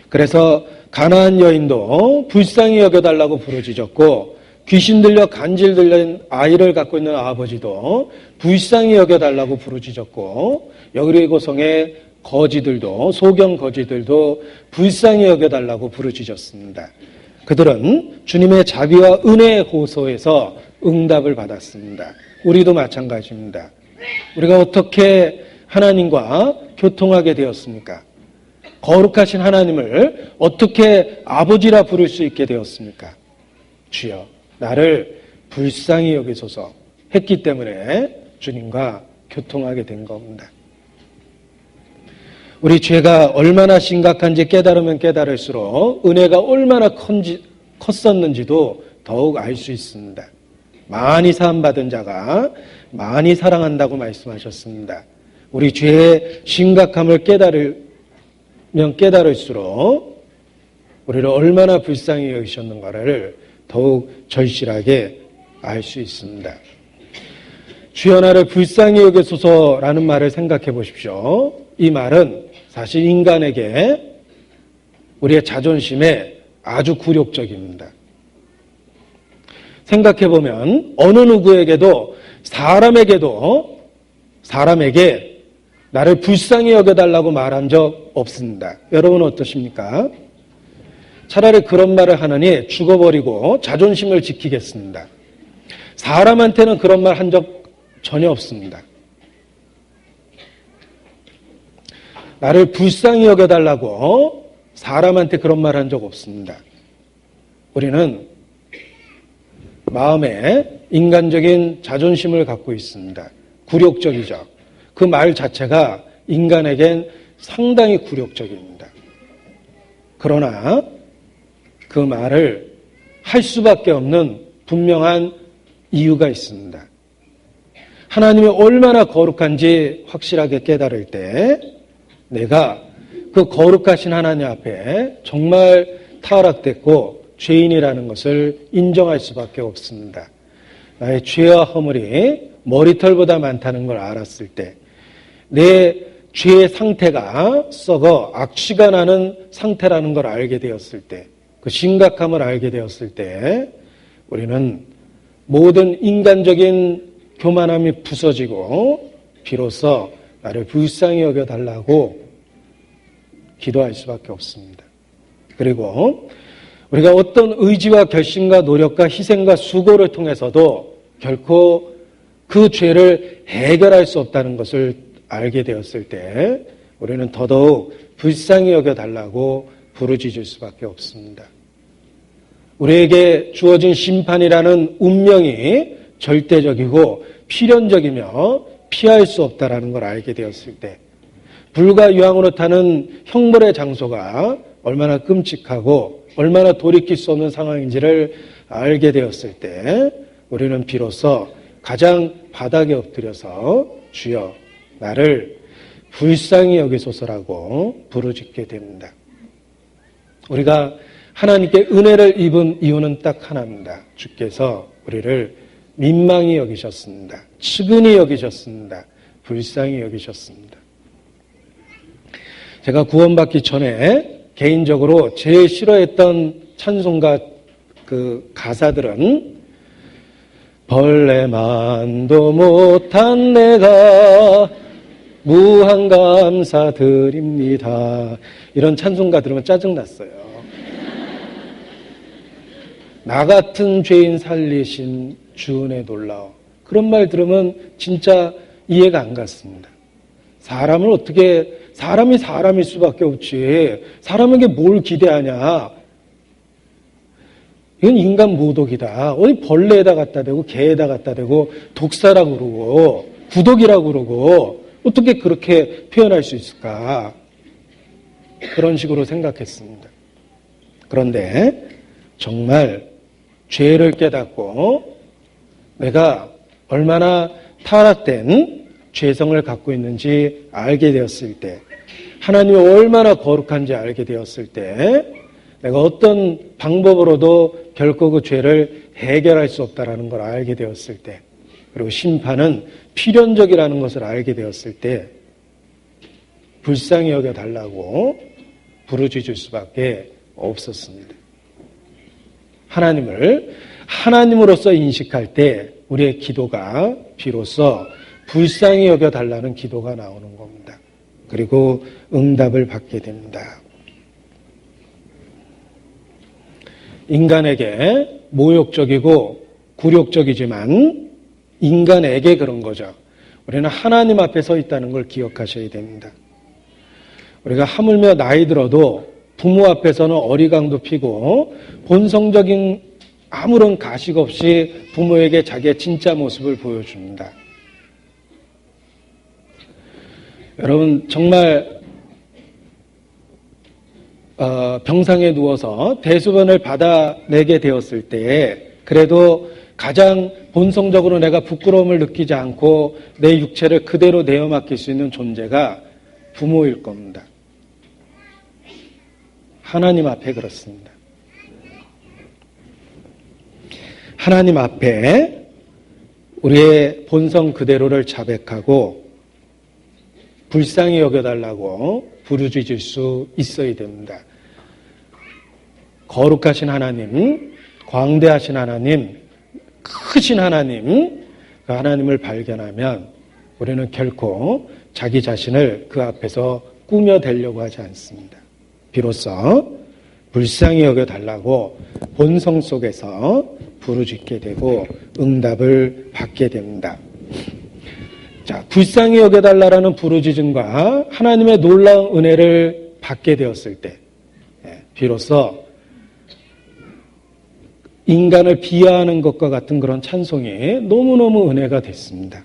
그래서 가나안 여인도 불쌍히 여겨달라고 부르짖었고 귀신 들려 간질 들린 아이를 갖고 있는 아버지도 불쌍히 여겨달라고 부르짖었고 여리고성의 거지들도 소경 거지들도 불쌍히 여겨달라고 부르짖었습니다. 그들은 주님의 자비와 은혜의 호소에서 응답을 받았습니다. 우리도 마찬가지입니다. 우리가 어떻게 하나님과 교통하게 되었습니까? 거룩하신 하나님을 어떻게 아버지라 부를 수 있게 되었습니까? 주여 나를 불쌍히 여기소서 했기 때문에 주님과 교통하게 된 겁니다. 우리 죄가 얼마나 심각한지 깨달으면 깨달을수록 은혜가 얼마나 컸었는지도 더욱 알 수 있습니다. 많이 사함받은 자가 많이 사랑한다고 말씀하셨습니다. 우리 죄의 심각함을 깨달으면 깨달을수록 우리를 얼마나 불쌍히 여기셨는가를 더욱 절실하게 알 수 있습니다. 주여 나를 불쌍히 여기소서라는 말을 생각해 보십시오. 이 말은 사실 인간에게 우리의 자존심에 아주 굴욕적입니다. 생각해 보면 어느 누구에게도 사람에게 나를 불쌍히 여겨달라고 말한 적 없습니다. 여러분 어떠십니까? 차라리 그런 말을 하느니 죽어버리고 자존심을 지키겠습니다. 사람한테는 그런 말 한 적 전혀 없습니다. 나를 불쌍히 여겨달라고 사람한테 그런 말 한 적 없습니다. 우리는 마음에 인간적인 자존심을 갖고 있습니다. 굴욕적이죠. 그 말 자체가 인간에겐 상당히 굴욕적입니다. 그러나 그 말을 할 수밖에 없는 분명한 이유가 있습니다. 하나님이 얼마나 거룩한지 확실하게 깨달을 때 내가 그 거룩하신 하나님 앞에 정말 타락됐고 죄인이라는 것을 인정할 수밖에 없습니다. 나의 죄와 허물이 머리털보다 많다는 걸 알았을 때, 내 죄의 상태가 썩어 악취가 나는 상태라는 걸 알게 되었을 때, 그 심각함을 알게 되었을 때 우리는 모든 인간적인 교만함이 부서지고 비로소 나를 불쌍히 여겨달라고 기도할 수밖에 없습니다. 그리고 우리가 어떤 의지와 결심과 노력과 희생과 수고를 통해서도 결코 그 죄를 해결할 수 없다는 것을 알게 되었을 때 우리는 더더욱 불쌍히 여겨달라고 부르짖을 수밖에 없습니다. 우리에게 주어진 심판이라는 운명이 절대적이고 필연적이며 피할 수 없다는 걸 알게 되었을 때, 불과 유황으로 타는 형벌의 장소가 얼마나 끔찍하고 얼마나 돌이킬 수 없는 상황인지를 알게 되었을 때 우리는 비로소 가장 바닥에 엎드려서 주여 나를 불쌍히 여기소서라고 부르짖게 됩니다. 우리가 하나님께 은혜를 입은 이유는 딱 하나입니다. 주께서 우리를 민망히 여기셨습니다. 측은히 여기셨습니다. 불쌍히 여기셨습니다. 제가 구원받기 전에 개인적으로 제일 싫어했던 찬송가 그 가사들은 벌레만도 못한 내가 무한 감사드립니다. 이런 찬송가 들으면 짜증났어요. 나 같은 죄인 살리신 주 은혜 놀라워. 그런 말 들으면 진짜 이해가 안 갔습니다. 사람을 어떻게, 사람이 사람일 수밖에 없지. 사람에게 뭘 기대하냐. 이건 인간 모독이다. 어디 벌레에다 갖다 대고 개에다 갖다 대고 독사라고 그러고 구독이라고 그러고 어떻게 그렇게 표현할 수 있을까. 그런 식으로 생각했습니다. 그런데 정말 죄를 깨닫고 내가 얼마나 타락된 죄성을 갖고 있는지 알게 되었을 때, 하나님이 얼마나 거룩한지 알게 되었을 때, 내가 어떤 방법으로도 결코 그 죄를 해결할 수 없다는 걸 알게 되었을 때, 그리고 심판은 필연적이라는 것을 알게 되었을 때 불쌍히 여겨달라고 부르짖을 수밖에 없었습니다. 하나님을 하나님으로서 인식할 때 우리의 기도가 비로소 불쌍히 여겨달라는 기도가 나오는 겁니다. 그리고 응답을 받게 됩니다. 인간에게 모욕적이고 굴욕적이지만 인간에게 그런 거죠. 우리는 하나님 앞에 서 있다는 걸 기억하셔야 됩니다. 우리가 하물며 나이 들어도 부모 앞에서는 어리광도 피고 본성적인 아무런 가식 없이 부모에게 자기의 진짜 모습을 보여줍니다. 여러분 정말 병상에 누워서 대소변을 받아내게 되었을 때 그래도 가장 본성적으로 내가 부끄러움을 느끼지 않고 내 육체를 그대로 내어 맡길 수 있는 존재가 부모일 겁니다. 하나님 앞에 그렇습니다. 하나님 앞에 우리의 본성 그대로를 자백하고 불쌍히 여겨달라고 부르짖을 수 있어야 됩니다. 거룩하신 하나님, 광대하신 하나님, 크신 하나님, 그 하나님을 발견하면 우리는 결코 자기 자신을 그 앞에서 꾸며대려고 하지 않습니다. 비로소 불쌍히 여겨달라고 본성 속에서 부르짖게 되고 응답을 받게 됩니다. 자, 불쌍히 여겨달라는 부르짖음과 하나님의 놀라운 은혜를 받게 되었을 때 비로소 인간을 비하하는 것과 같은 그런 찬송이 너무너무 은혜가 됐습니다.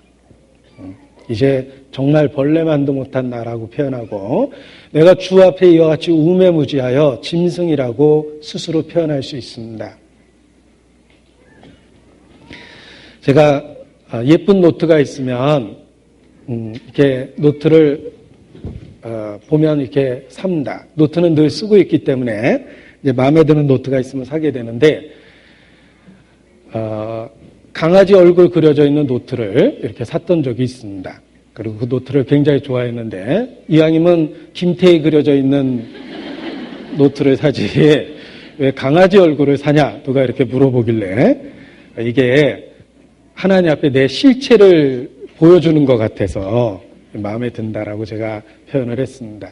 이제 정말 벌레만도 못한 나라고 표현하고 내가 주 앞에 이와 같이 우매무지하여 짐승이라고 스스로 표현할 수 있습니다. 제가 예쁜 노트가 있으면 이렇게 노트를 보면 이렇게 삽니다. 노트는 늘 쓰고 있기 때문에 이제 마음에 드는 노트가 있으면 사게 되는데 강아지 얼굴 그려져 있는 노트를 이렇게 샀던 적이 있습니다. 그리고 그 노트를 굉장히 좋아했는데 이왕이면 김태희 그려져 있는 노트를 사지 왜 강아지 얼굴을 사냐 누가 이렇게 물어보길래 이게 하나님 앞에 내 실체를 보여주는 것 같아서 마음에 든다라고 제가 표현을 했습니다.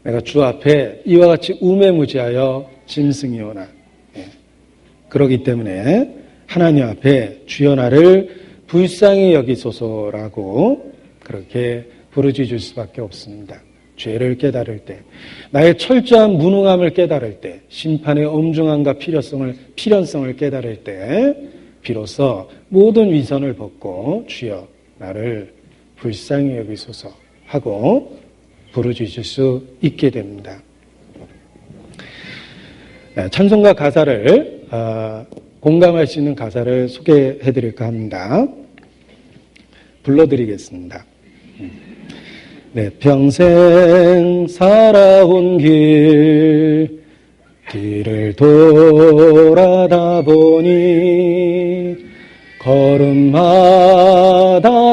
내가 주 앞에 이와 같이 우매무지하여 짐승이오나 그러기 때문에 하나님 앞에 주여 나를 불쌍히 여기소서라고 그렇게 부르짖을 수밖에 없습니다. 죄를 깨달을 때, 나의 철저한 무능함을 깨달을 때, 심판의 엄중함과 필연성을 깨달을 때 비로소 모든 위선을 벗고 주여 나를 불쌍히 여기소서 하고 부르짖을 수 있게 됩니다. 찬송가 가사를 공감할 수 있는 가사를 소개해 드릴까 합니다. 불러드리겠습니다. 네, 평생 살아온 길을 돌아다 보니 걸음마다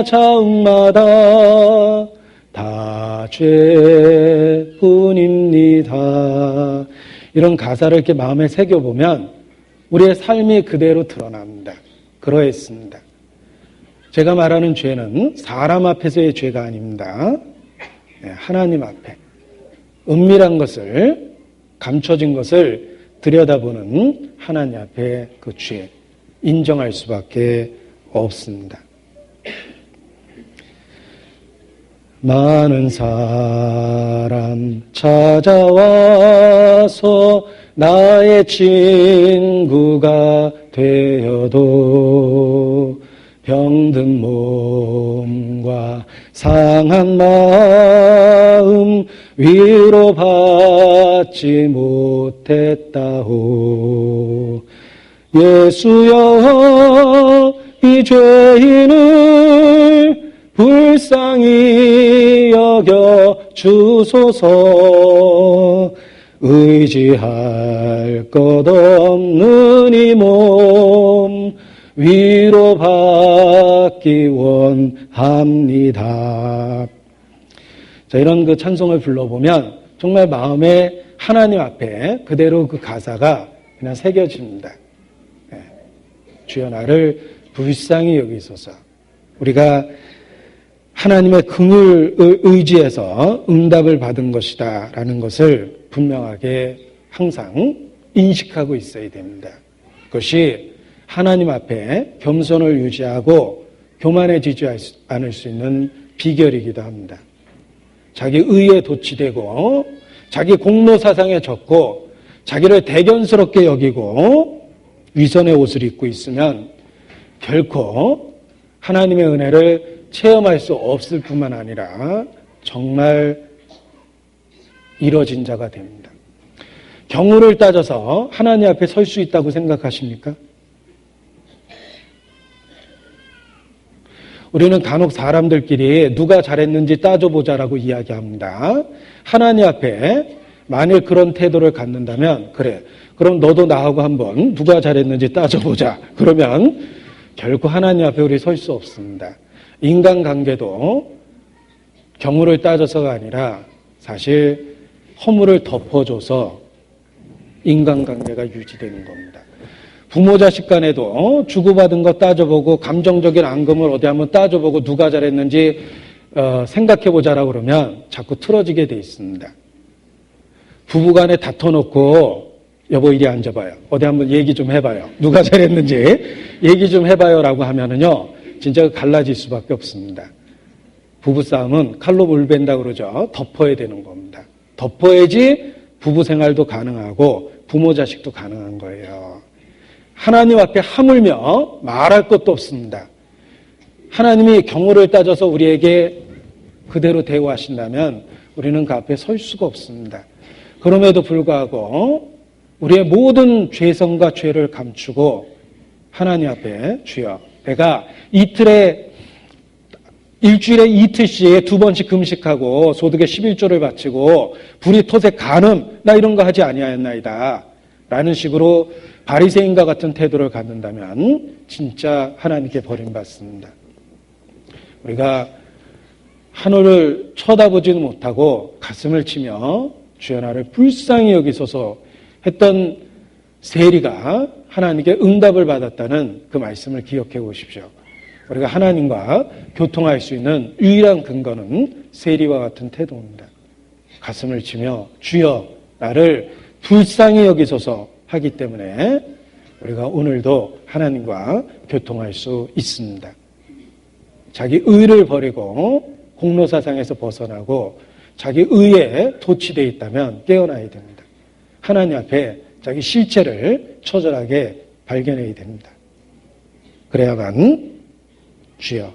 자음마다 다 죄뿐입니다. 이런 가사를 이렇게 마음에 새겨보면 우리의 삶이 그대로 드러납니다. 그러했습니다. 제가 말하는 죄는 사람 앞에서의 죄가 아닙니다. 하나님 앞에 은밀한 것을 감춰진 것을 들여다보는 하나님 앞에 그 죄 인정할 수밖에 없습니다. 많은 사람 찾아와서 나의 친구가 되어도 병든 몸과 상한 마음 위로받지 못했다오. 예수여 이 죄인을 불쌍히 여겨 주소서. 의지할 것 없는 이 몸 위로받기 원합니다. 자, 이런 그 찬송을 불러보면 정말 마음에 하나님 앞에 그대로 그 가사가 그냥 새겨집니다. 주여 나를 불쌍히 여기소서. 우리가 하나님의 긍을 의지해서 응답을 받은 것이다 라는 것을 분명하게 항상 인식하고 있어야 됩니다. 그것이 하나님 앞에 겸손을 유지하고 교만해지지 않을 수 있는 비결이기도 합니다. 자기 의에 도취되고 자기 공로사상에 젖고 자기를 대견스럽게 여기고 위선의 옷을 입고 있으면 결코 하나님의 은혜를 체험할 수 없을 뿐만 아니라 정말 이뤄진 자가 됩니다. 경우를 따져서 하나님 앞에 설 수 있다고 생각하십니까? 우리는 간혹 사람들끼리 누가 잘했는지 따져보자라고 이야기합니다. 하나님 앞에 만일 그런 태도를 갖는다면 그래, 그럼 너도 나하고 한번 누가 잘했는지 따져보자. 그러면 결코 하나님 앞에 우리 설 수 없습니다. 인간관계도 경우를 따져서가 아니라 사실 허물을 덮어줘서 인간관계가 유지되는 겁니다. 부모 자식 간에도 주고받은 거 따져보고 감정적인 앙금을 어디 한번 따져보고 누가 잘했는지 생각해보자라고 그러면 자꾸 틀어지게 돼 있습니다. 부부 간에 다퉈놓고 여보 이리 앉아봐요. 어디 한번 얘기 좀 해봐요. 누가 잘했는지 얘기 좀 해봐요 라고 하면은요 진짜 갈라질 수밖에 없습니다. 부부싸움은 칼로 물 뺀다 그러죠. 덮어야 되는 겁니다. 덮어야지 부부 생활도 가능하고 부모 자식도 가능한 거예요. 하나님 앞에 하물며 말할 것도 없습니다. 하나님이 경우를 따져서 우리에게 그대로 대우하신다면 우리는 그 앞에 설 수가 없습니다. 그럼에도 불구하고 우리의 모든 죄성과 죄를 감추고 하나님 앞에 주여 내가 일주일에 이틀씩 2번씩 금식하고 소득의 11조를 바치고 불이 톳에 간음 나 이런 거 하지 아니하였나이다 라는 식으로 바리새인과 같은 태도를 갖는다면 진짜 하나님께 버림받습니다. 우리가 하늘을 쳐다보지는 못하고 가슴을 치며 주여 나를 불쌍히 여기소서 했던 세리가 하나님께 응답을 받았다는 그 말씀을 기억해 보십시오. 우리가 하나님과 교통할 수 있는 유일한 근거는 세리와 같은 태도입니다. 가슴을 치며 주여 나를 불쌍히 여기소서 하기 때문에 우리가 오늘도 하나님과 교통할 수 있습니다. 자기 의를 버리고 공로사상에서 벗어나고 자기 의에 도취되어 있다면 깨어나야 됩니다. 하나님 앞에 자기 실체를 처절하게 발견해야 됩니다. 그래야만 주여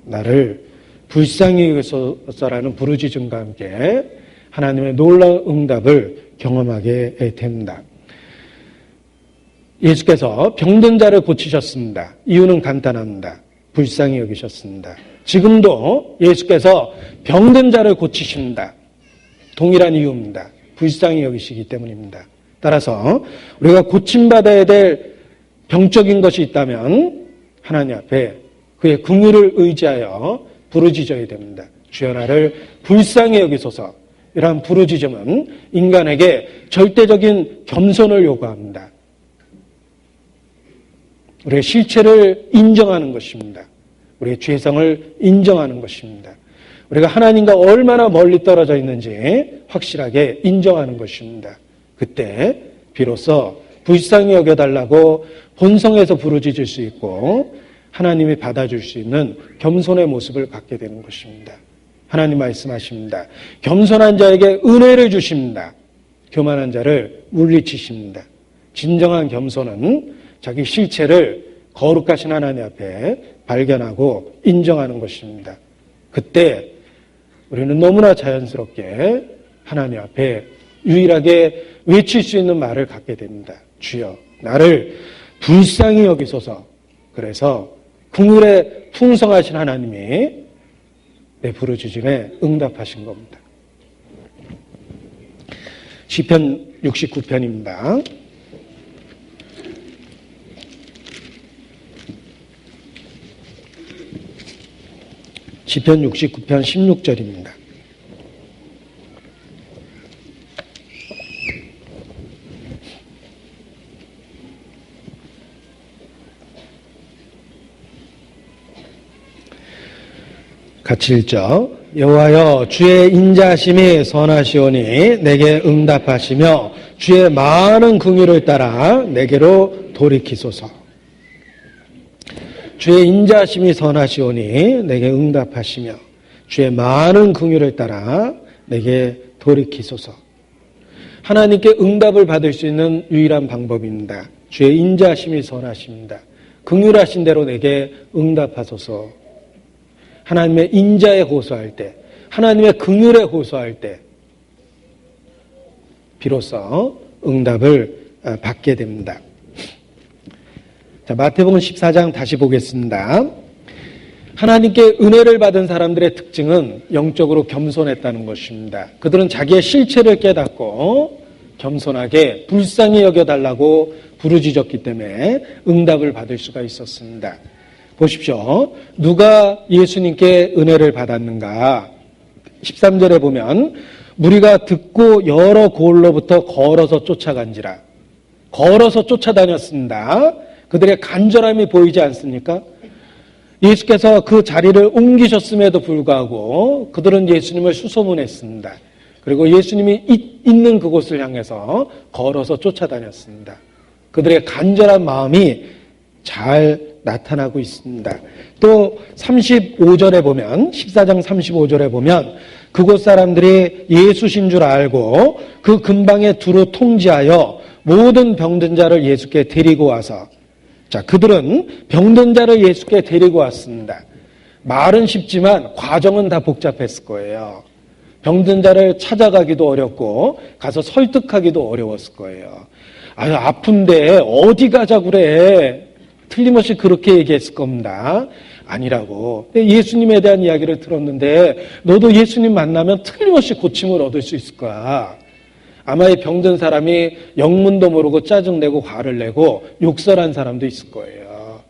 나를 불쌍히 여기소서라는 부르짖음과 함께 하나님의 놀라운 응답을 경험하게 됩니다. 예수께서 병든 자를 고치셨습니다. 이유는 간단합니다. 불쌍히 여기셨습니다. 지금도 예수께서 병든 자를 고치십니다. 동일한 이유입니다. 불쌍히 여기시기 때문입니다. 따라서 우리가 고침받아야 될 병적인 것이 있다면 하나님 앞에 그의 긍휼을 의지하여 부르짖어야 됩니다. 주여 나를 불쌍히 여기소서. 이러한 부르짖음은 인간에게 절대적인 겸손을 요구합니다. 우리의 실체를 인정하는 것입니다. 우리의 죄성을 인정하는 것입니다. 우리가 하나님과 얼마나 멀리 떨어져 있는지 확실하게 인정하는 것입니다. 그때 비로소 불쌍히 여겨달라고 본성에서 부르짖을 수 있고 하나님이 받아줄 수 있는 겸손의 모습을 갖게 되는 것입니다. 하나님 말씀하십니다. 겸손한 자에게 은혜를 주십니다. 교만한 자를 물리치십니다. 진정한 겸손은 자기 실체를 거룩하신 하나님 앞에 발견하고 인정하는 것입니다. 그때 우리는 너무나 자연스럽게 하나님 앞에 유일하게 외칠 수 있는 말을 갖게 됩니다. 주여 나를 불쌍히 여기소서. 그래서 긍휼에 풍성하신 하나님이 내 부르짖음에 응답하신 겁니다. 시편 69편입니다. 시편 69편 16절입니다. 같이 읽죠. 여호와여 주의 인자하심이 선하시오니 내게 응답하시며 주의 많은 긍휼을 따라 내게로 돌이키소서. 주의 인자하심이 선하시오니 내게 응답하시며 주의 많은 긍휼을 따라 내게 돌이키소서. 하나님께 응답을 받을 수 있는 유일한 방법입니다. 주의 인자하심이 선하십니다. 긍휼하신 대로 내게 응답하소서. 하나님의 인자에 호소할 때, 하나님의 긍휼에 호소할 때 비로소 응답을 받게 됩니다. 자, 마태복음 14장 다시 보겠습니다. 하나님께 은혜를 받은 사람들의 특징은 영적으로 겸손했다는 것입니다. 그들은 자기의 실체를 깨닫고 겸손하게 불쌍히 여겨달라고 부르짖었기 때문에 응답을 받을 수가 있었습니다. 보십시오. 누가 예수님께 은혜를 받았는가? 13절에 보면 무리가 듣고 여러 고을로부터 걸어서 쫓아간지라. 걸어서 쫓아다녔습니다. 그들의 간절함이 보이지 않습니까? 예수께서 그 자리를 옮기셨음에도 불구하고 그들은 예수님을 수소문했습니다. 그리고 예수님이 있는 그곳을 향해서 걸어서 쫓아다녔습니다. 그들의 간절한 마음이 잘 나타나고 있습니다. 또 35절에 보면 14장 35절에 보면 그곳 사람들이 예수신 줄 알고 그 근방에 두루 통지하여 모든 병든 자를 예수께 데리고 와서 그들은 병든 자를 예수께 데리고 왔습니다. 말은 쉽지만 과정은 다 복잡했을 거예요. 병든 자를 찾아가기도 어렵고 가서 설득하기도 어려웠을 거예요. 아유, 아픈데 어디 가자 그래. 틀림없이 그렇게 얘기했을 겁니다. 아니라고. 예수님에 대한 이야기를 들었는데 너도 예수님 만나면 틀림없이 고침을 얻을 수 있을 거야. 아마 이 병든 사람이 영문도 모르고 짜증내고 화를 내고 욕설한 사람도 있을 거예요.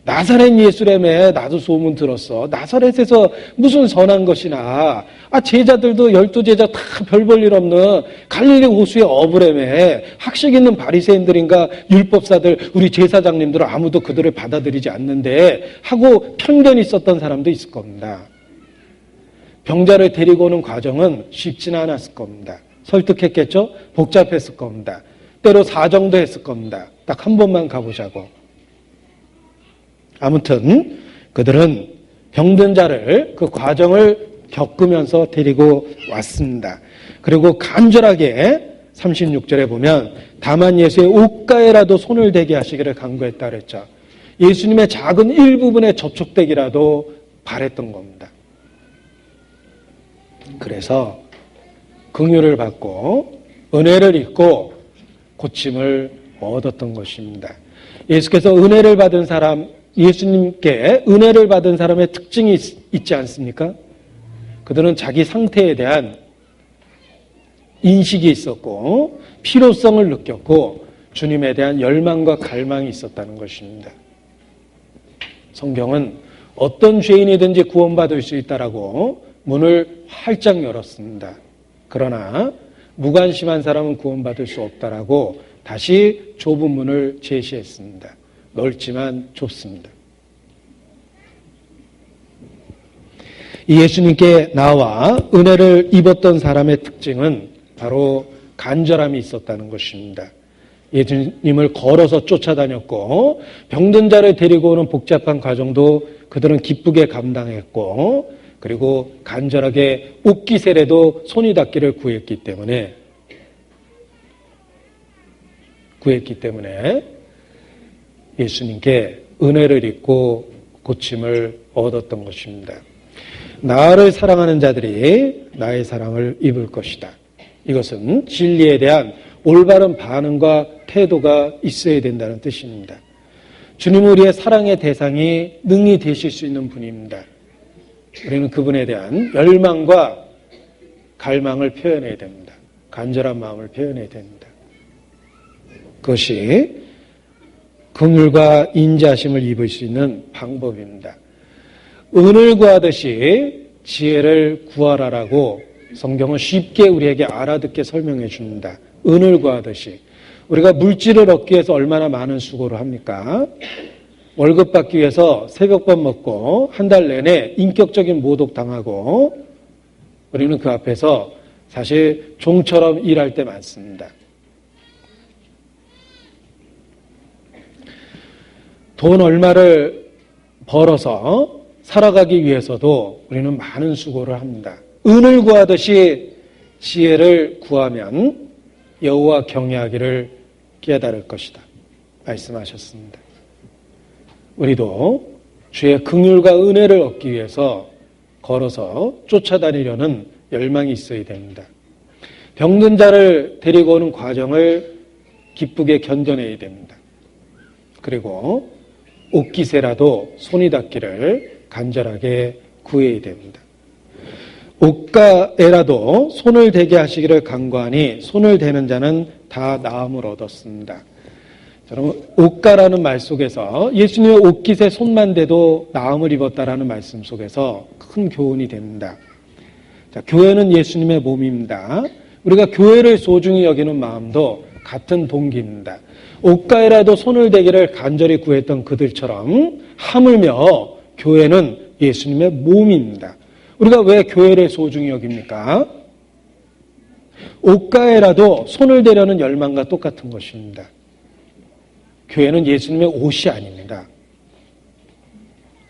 나사렛 예수라며 나도 소문 들었어. 나사렛에서 무슨 선한 것이나. 제자들도 12제자 다 별 볼 일 없는 갈릴리 호수의 어부라며 학식 있는 바리새인들인가 율법사들 우리 제사장님들은 아무도 그들을 받아들이지 않는데 하고 편견이 있었던 사람도 있을 겁니다. 병자를 데리고 오는 과정은 쉽지는 않았을 겁니다. 설득했겠죠? 복잡했을 겁니다. 때로 사정도 했을 겁니다. 딱 한 번만 가보자고. 아무튼 그들은 병든 자를 그 과정을 겪으면서 데리고 왔습니다. 그리고 간절하게 36절에 보면 다만 예수의 옷가에라도 손을 대게 하시기를 간구했다 그랬죠. 예수님의 작은 일부분에 접촉되기라도 바랬던 겁니다. 그래서 긍휼을 받고 은혜를 입고 고침을 얻었던 것입니다. 예수께서 은혜를 받은 사람, 예수님께 은혜를 받은 사람의 특징이 있지 않습니까? 그들은 자기 상태에 대한 인식이 있었고 필요성을 느꼈고 주님에 대한 열망과 갈망이 있었다는 것입니다. 성경은 어떤 죄인이든지 구원받을 수 있다라고 문을 활짝 열었습니다. 그러나 무관심한 사람은 구원받을 수 없다라고 다시 좁은 문을 제시했습니다. 넓지만 좁습니다. 예수님께 나와 은혜를 입었던 사람의 특징은 바로 간절함이 있었다는 것입니다. 예수님을 걸어서 쫓아다녔고 병든 자를 데리고 오는 복잡한 과정도 그들은 기쁘게 감당했고 그리고 간절하게 옥기세례도 손이 닿기를 구했기 때문에 예수님께 은혜를 입고 고침을 얻었던 것입니다. 나를 사랑하는 자들이 나의 사랑을 입을 것이다. 이것은 진리에 대한 올바른 반응과 태도가 있어야 된다는 뜻입니다. 주님은 우리의 사랑의 대상이 능히 되실 수 있는 분입니다. 우리는 그분에 대한 열망과 갈망을 표현해야 됩니다. 간절한 마음을 표현해야 됩니다. 그것이 긍휼과 인자하심을 입을 수 있는 방법입니다. 은을 구하듯이 지혜를 구하라라고 성경은 쉽게 우리에게 알아듣게 설명해 줍니다. 은을 구하듯이. 우리가 물질을 얻기 위해서 얼마나 많은 수고를 합니까? 월급 받기 위해서 새벽밥 먹고 한 달 내내 인격적인 모독 당하고 우리는 그 앞에서 사실 종처럼 일할 때 많습니다. 돈 얼마를 벌어서 살아가기 위해서도 우리는 많은 수고를 합니다. 은을 구하듯이 지혜를 구하면 여호와 경외하기를 깨달을 것이다. 말씀하셨습니다. 우리도 주의 긍휼과 은혜를 얻기 위해서 걸어서 쫓아다니려는 열망이 있어야 됩니다. 병든 자를 데리고 오는 과정을 기쁘게 견뎌내야 됩니다. 그리고 옥기세라도 손이 닿기를 간절하게 구해야 됩니다. 옷가에라도 손을 대게 하시기를 간구하니 손을 대는 자는 다 나음을 얻었습니다. 여러분, 옷가라는 말 속에서 예수님의 옷깃에 손만 대도 나음을 입었다라는 말씀 속에서 큰 교훈이 됩니다. 자, 교회는 예수님의 몸입니다. 우리가 교회를 소중히 여기는 마음도 같은 동기입니다. 옷가에라도 손을 대기를 간절히 구했던 그들처럼 하물며 교회는 예수님의 몸입니다. 우리가 왜 교회를 소중히 여깁니까? 옷가에라도 손을 대려는 열망과 똑같은 것입니다. 교회는 예수님의 옷이 아닙니다.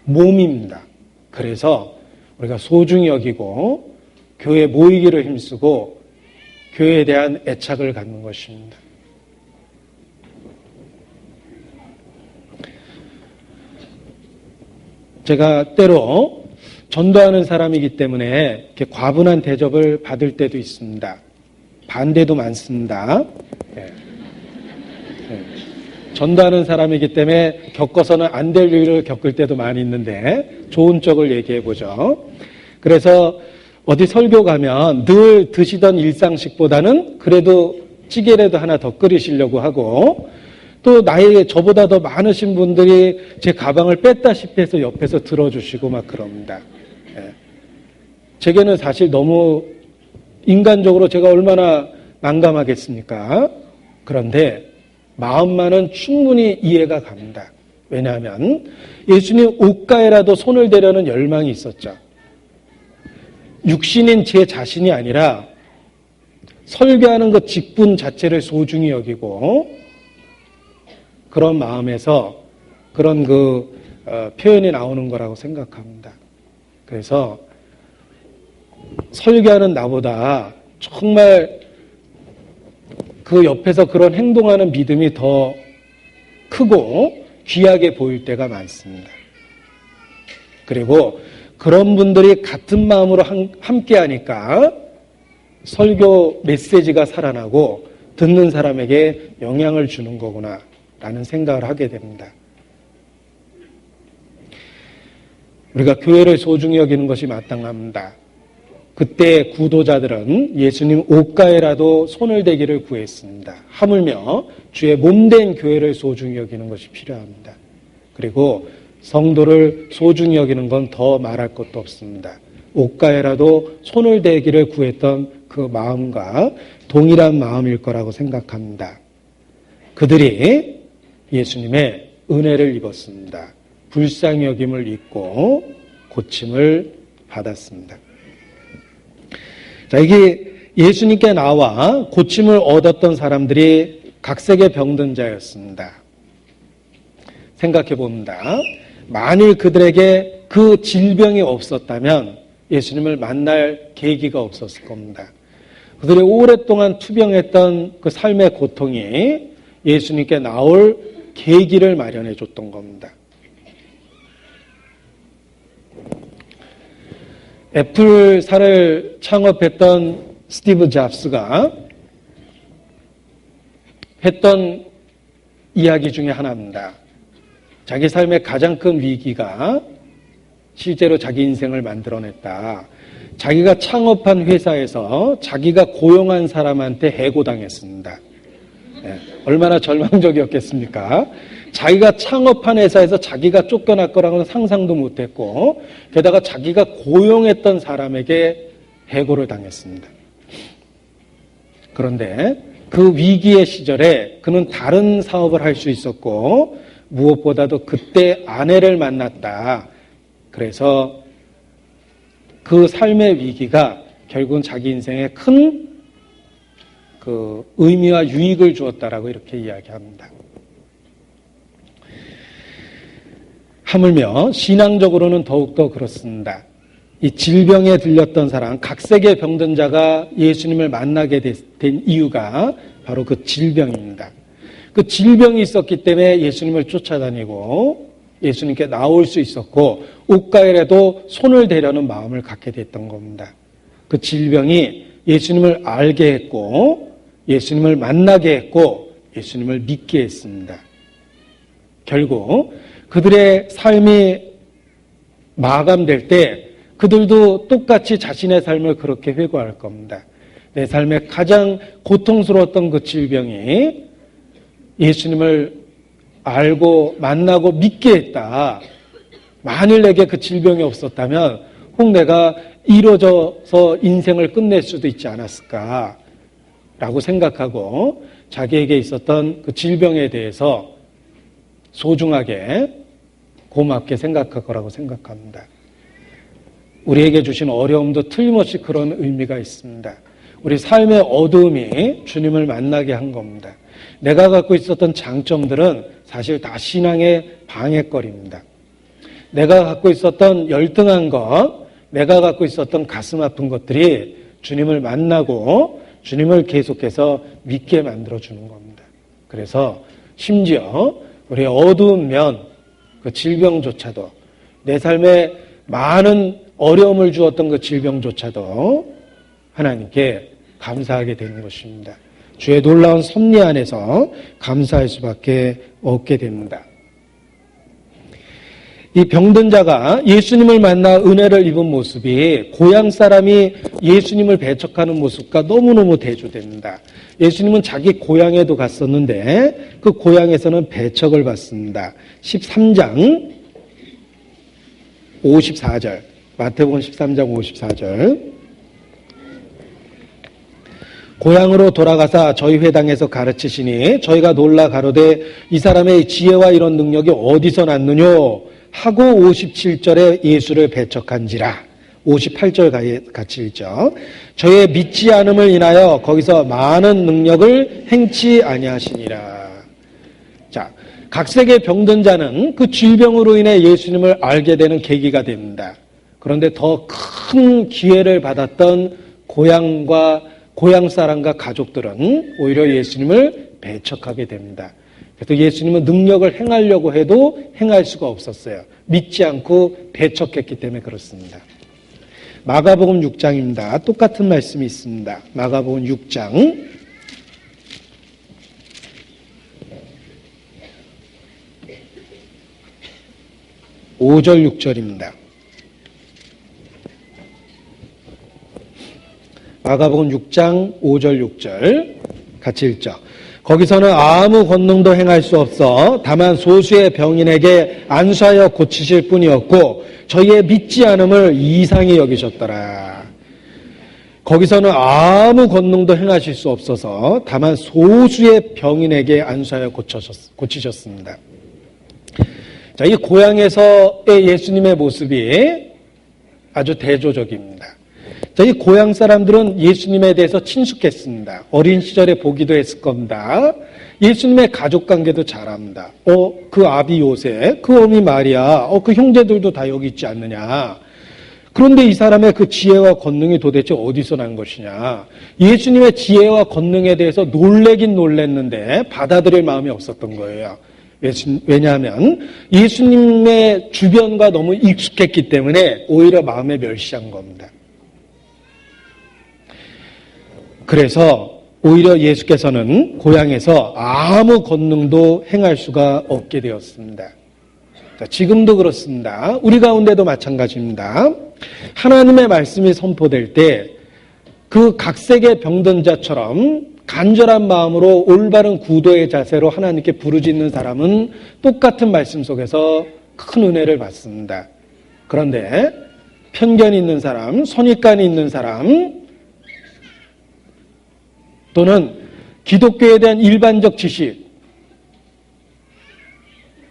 몸입니다. 그래서 우리가 소중히 여기고 교회에 모이기를 힘쓰고 교회에 대한 애착을 갖는 것입니다. 제가 때로 전도하는 사람이기 때문에 이렇게 과분한 대접을 받을 때도 있습니다. 반대도 많습니다. 네. 네. 전도하는 사람이기 때문에 겪어서는 안 될 일을 겪을 때도 많이 있는데 좋은 쪽을 얘기해 보죠. 그래서 어디 설교 가면 늘 드시던 일상식보다는 그래도 찌개라도 하나 더 끓이시려고 하고 또 나이 저보다 더 많으신 분들이 제 가방을 뺐다시피 해서 옆에서 들어주시고 막 그럽니다. 예. 제게는 사실 너무 인간적으로 제가 얼마나 난감하겠습니까? 그런데 마음만은 충분히 이해가 갑니다. 왜냐하면 예수님 옷가에라도 손을 대려는 열망이 있었죠. 육신인 제 자신이 아니라 설교하는 그 직분 자체를 소중히 여기고 그런 마음에서 그런 표현이 나오는 거라고 생각합니다. 그래서 설교하는 나보다 정말 그 옆에서 그런 행동하는 믿음이 더 크고 귀하게 보일 때가 많습니다. 그리고 그런 분들이 같은 마음으로 함께 하니까 설교 메시지가 살아나고 듣는 사람에게 영향을 주는 거구나 라는 생각을 하게 됩니다. 우리가 교회를 소중히 여기는 것이 마땅합니다. 그때 구도자들은 예수님 옷가에라도 손을 대기를 구했습니다. 하물며 주의 몸된 교회를 소중히 여기는 것이 필요합니다. 그리고 성도를 소중히 여기는 건 더 말할 것도 없습니다. 옷가에라도 손을 대기를 구했던 그 마음과 동일한 마음일 거라고 생각합니다. 그들이 예수님의 은혜를 입었습니다. 불쌍히 여김을 입고 고침을 받았습니다. 자, 이게 예수님께 나와 고침을 얻었던 사람들이 각색의 병든 자였습니다. 생각해 봅니다. 만일 그들에게 그 질병이 없었다면 예수님을 만날 계기가 없었을 겁니다. 그들이 오랫동안 투병했던 그 삶의 고통이 예수님께 나올 계기를 마련해 줬던 겁니다. 애플사를 창업했던 스티브 잡스가 했던 이야기 중에 하나입니다. 자기 삶의 가장 큰 위기가 실제로 자기 인생을 만들어냈다. 자기가 창업한 회사에서 자기가 고용한 사람한테 해고당했습니다. 네, 얼마나 절망적이었겠습니까? 자기가 창업한 회사에서 자기가 쫓겨날 거라고는 상상도 못했고 게다가 자기가 고용했던 사람에게 해고를 당했습니다. 그런데 그 위기의 시절에 그는 다른 사업을 할 수 있었고 무엇보다도 그때 아내를 만났다. 그래서 그 삶의 위기가 결국은 자기 인생에 큰 그 의미와 유익을 주었다라고 이렇게 이야기합니다. 하물며 신앙적으로는 더욱더 그렇습니다. 이 질병에 들렸던 사람, 각색의 병든 자가 예수님을 만나게 된 이유가 바로 그 질병입니다. 그 질병이 있었기 때문에 예수님을 쫓아다니고 예수님께 나올 수 있었고 옷가에라도 손을 대려는 마음을 갖게 됐던 겁니다. 그 질병이 예수님을 알게 했고 예수님을 만나게 했고 예수님을 믿게 했습니다. 결국 그들의 삶이 마감될 때 그들도 똑같이 자신의 삶을 그렇게 회고할 겁니다. 내 삶에 가장 고통스러웠던 그 질병이 예수님을 알고 만나고 믿게 했다. 만일 내게 그 질병이 없었다면 혹 내가 이루어져서 인생을 끝낼 수도 있지 않았을까 라고 생각하고 자기에게 있었던 그 질병에 대해서 소중하게 고맙게 생각할 거라고 생각합니다. 우리에게 주신 어려움도 틀림없이 그런 의미가 있습니다. 우리 삶의 어두움이 주님을 만나게 한 겁니다. 내가 갖고 있었던 장점들은 사실 다 신앙의 방해거리입니다. 내가 갖고 있었던 열등한 것, 내가 갖고 있었던 가슴 아픈 것들이 주님을 만나고 주님을 계속해서 믿게 만들어주는 겁니다. 그래서 심지어 우리의 어두운 면, 그 질병조차도 내 삶에 많은 어려움을 주었던 그 질병조차도 하나님께 감사하게 되는 것입니다. 주의 놀라운 섭리 안에서 감사할 수밖에 없게 됩니다. 이 병든 자가 예수님을 만나 은혜를 입은 모습이 고향 사람이 예수님을 배척하는 모습과 너무너무 대조됩니다. 예수님은 자기 고향에도 갔었는데 그 고향에서는 배척을 받습니다. 13장 54절, 마태복음 13장 54절. 고향으로 돌아가사 저희 회당에서 가르치시니 저희가 놀라 가로되 이 사람의 지혜와 이런 능력이 어디서 났느뇨 하고 57절에 예수를 배척한지라. 58절 같이 읽죠. 저의 믿지 않음을 인하여 거기서 많은 능력을 행치 아니하시니라. 자, 각색의 병든 자는 그 질병으로 인해 예수님을 알게 되는 계기가 됩니다. 그런데 더 큰 기회를 받았던 고향 사람과 가족들은 오히려 예수님을 배척하게 됩니다. 그래서 예수님은 능력을 행하려고 해도 행할 수가 없었어요. 믿지 않고 배척했기 때문에 그렇습니다. 마가복음 6장입니다. 똑같은 말씀이 있습니다. 마가복음 6장 5절 6절입니다. 마가복음 6장 5절 6절 같이 읽죠. 거기서는 아무 권능도 행할 수 없어 다만 소수의 병인에게 안수하여 고치실 뿐이었고 저희의 믿지 않음을 이상히 여기셨더라. 거기서는 아무 권능도 행하실 수 없어서 다만 소수의 병인에게 안수하여 고치셨습니다. 자, 이 고향에서의 예수님의 모습이 아주 대조적입니다. 자, 이 고향 사람들은 예수님에 대해서 친숙했습니다. 어린 시절에 보기도 했을 겁니다. 예수님의 가족 관계도 잘 압니다. 그 아비 요셉, 그 어미 마리아, 그 형제들도 다 여기 있지 않느냐. 그런데 이 사람의 그 지혜와 권능이 도대체 어디서 난 것이냐. 예수님의 지혜와 권능에 대해서 놀래긴 놀랬는데 받아들일 마음이 없었던 거예요. 왜냐하면 예수님의 주변과 너무 익숙했기 때문에 오히려 마음에 멸시한 겁니다. 그래서 오히려 예수께서는 고향에서 아무 권능도 행할 수가 없게 되었습니다. 자, 지금도 그렇습니다. 우리 가운데도 마찬가지입니다. 하나님의 말씀이 선포될 때 그 각색의 병든 자처럼 간절한 마음으로 올바른 구도의 자세로 하나님께 부르짖는 사람은 똑같은 말씀 속에서 큰 은혜를 받습니다. 그런데 편견이 있는 사람, 선입관이 있는 사람, 또는 기독교에 대한 일반적 지식,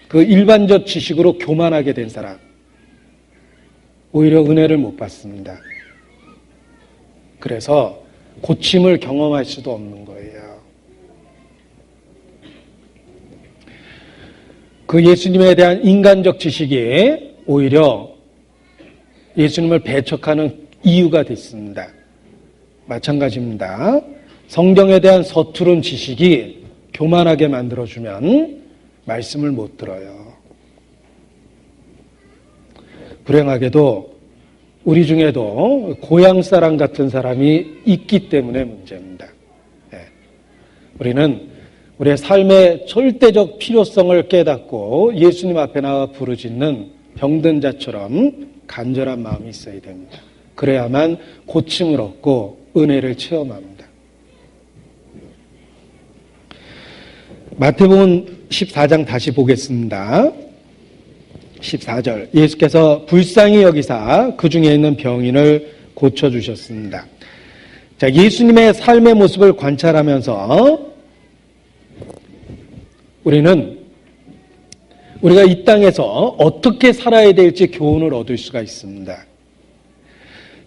그 일반적 지식으로 교만하게 된 사람, 오히려 은혜를 못 받습니다. 그래서 고침을 경험할 수도 없는 거예요. 그 예수님에 대한 인간적 지식이 오히려 예수님을 배척하는 이유가 됐습니다. 마찬가지입니다. 성경에 대한 서투른 지식이 교만하게 만들어주면 말씀을 못 들어요. 불행하게도 우리 중에도 고향 사람 같은 사람이 있기 때문에 문제입니다. 우리는 우리의 삶의 절대적 필요성을 깨닫고 예수님 앞에 나와 부르짖는 병든 자처럼 간절한 마음이 있어야 됩니다. 그래야만 고침을 얻고 은혜를 체험합니다. 마태복음 14장 다시 보겠습니다. 14절. 예수께서 불쌍히 여기사 그 중에 있는 병인을 고쳐주셨습니다. 자, 예수님의 삶의 모습을 관찰하면서 우리가 이 땅에서 어떻게 살아야 될지 교훈을 얻을 수가 있습니다.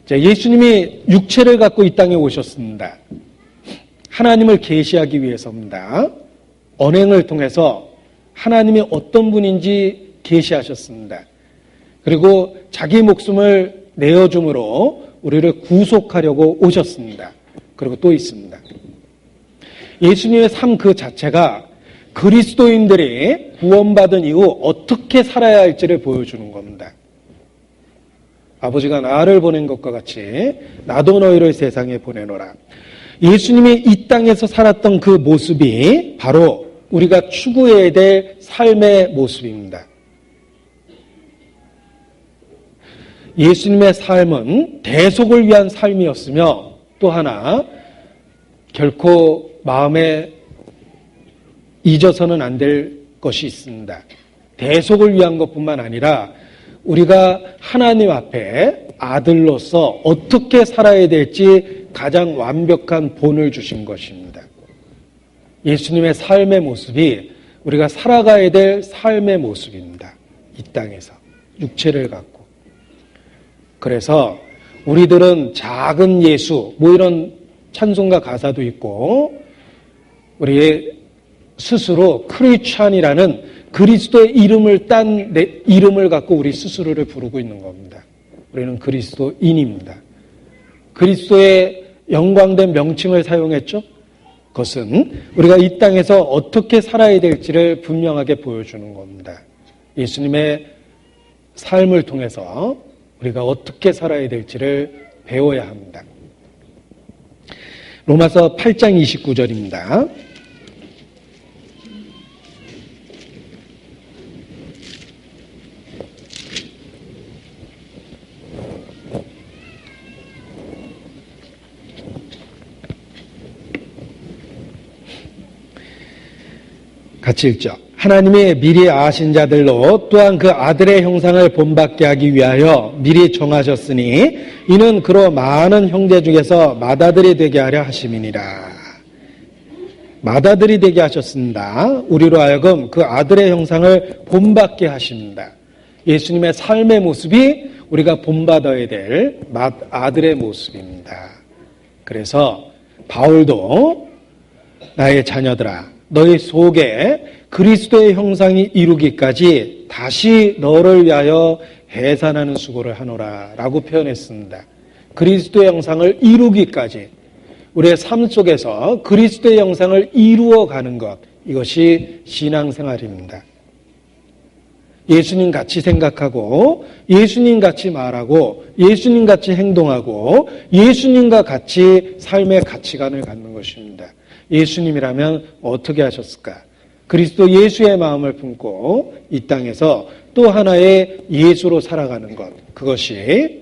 자, 예수님이 육체를 갖고 이 땅에 오셨습니다. 하나님을 계시하기 위해서입니다. 언행을 통해서 하나님이 어떤 분인지 계시하셨습니다. 그리고 자기 목숨을 내어줌으로 우리를 구속하려고 오셨습니다. 그리고 또 있습니다. 예수님의 삶 그 자체가 그리스도인들이 구원받은 이후 어떻게 살아야 할지를 보여주는 겁니다. 아버지가 나를 보낸 것과 같이 나도 너희를 세상에 보내노라. 예수님이 이 땅에서 살았던 그 모습이 바로 우리가 추구해야 될 삶의 모습입니다. 예수님의 삶은 대속을 위한 삶이었으며 또 하나 결코 마음에 잊어서는 안 될 것이 있습니다. 대속을 위한 것뿐만 아니라 우리가 하나님 앞에 아들로서 어떻게 살아야 될지 가장 완벽한 본을 주신 것입니다. 예수님의 삶의 모습이 우리가 살아가야 될 삶의 모습입니다. 이 땅에서 육체를 갖고. 그래서 우리들은 작은 예수, 이런 찬송가 가사도 있고 우리의 스스로 크리스찬이라는 그리스도의 이름을 딴 이름을 갖고 우리 스스로를 부르고 있는 겁니다. 우리는 그리스도인입니다. 그리스도의 영광된 명칭을 사용했죠. 그것은 우리가 이 땅에서 어떻게 살아야 될지를 분명하게 보여주는 겁니다. 예수님의 삶을 통해서 우리가 어떻게 살아야 될지를 배워야 합니다. 로마서 8장 29절입니다. 같이 읽죠. 하나님이 미리 아신 자들로 또한 그 아들의 형상을 본받게 하기 위하여 미리 정하셨으니 이는 그로 많은 형제 중에서 맏아들이 되게 하려 하심이니라. 맏아들이 되게 하셨습니다. 우리로 하여금 그 아들의 형상을 본받게 하십니다. 예수님의 삶의 모습이 우리가 본받아야 될 맏아들의 모습입니다. 그래서 바울도 나의 자녀들아 너희 속에 그리스도의 형상이 이루기까지 다시 너를 위하여 해산하는 수고를 하노라 라고 표현했습니다. 그리스도의 형상을 이루기까지 우리의 삶 속에서 그리스도의 형상을 이루어가는 것, 이것이 신앙생활입니다. 예수님 같이 생각하고 예수님 같이 말하고 예수님 같이 행동하고 예수님과 같이 삶의 가치관을 갖는 것입니다. 예수님이라면 어떻게 하셨을까? 그리스도 예수의 마음을 품고 이 땅에서 또 하나의 예수로 살아가는 것, 그것이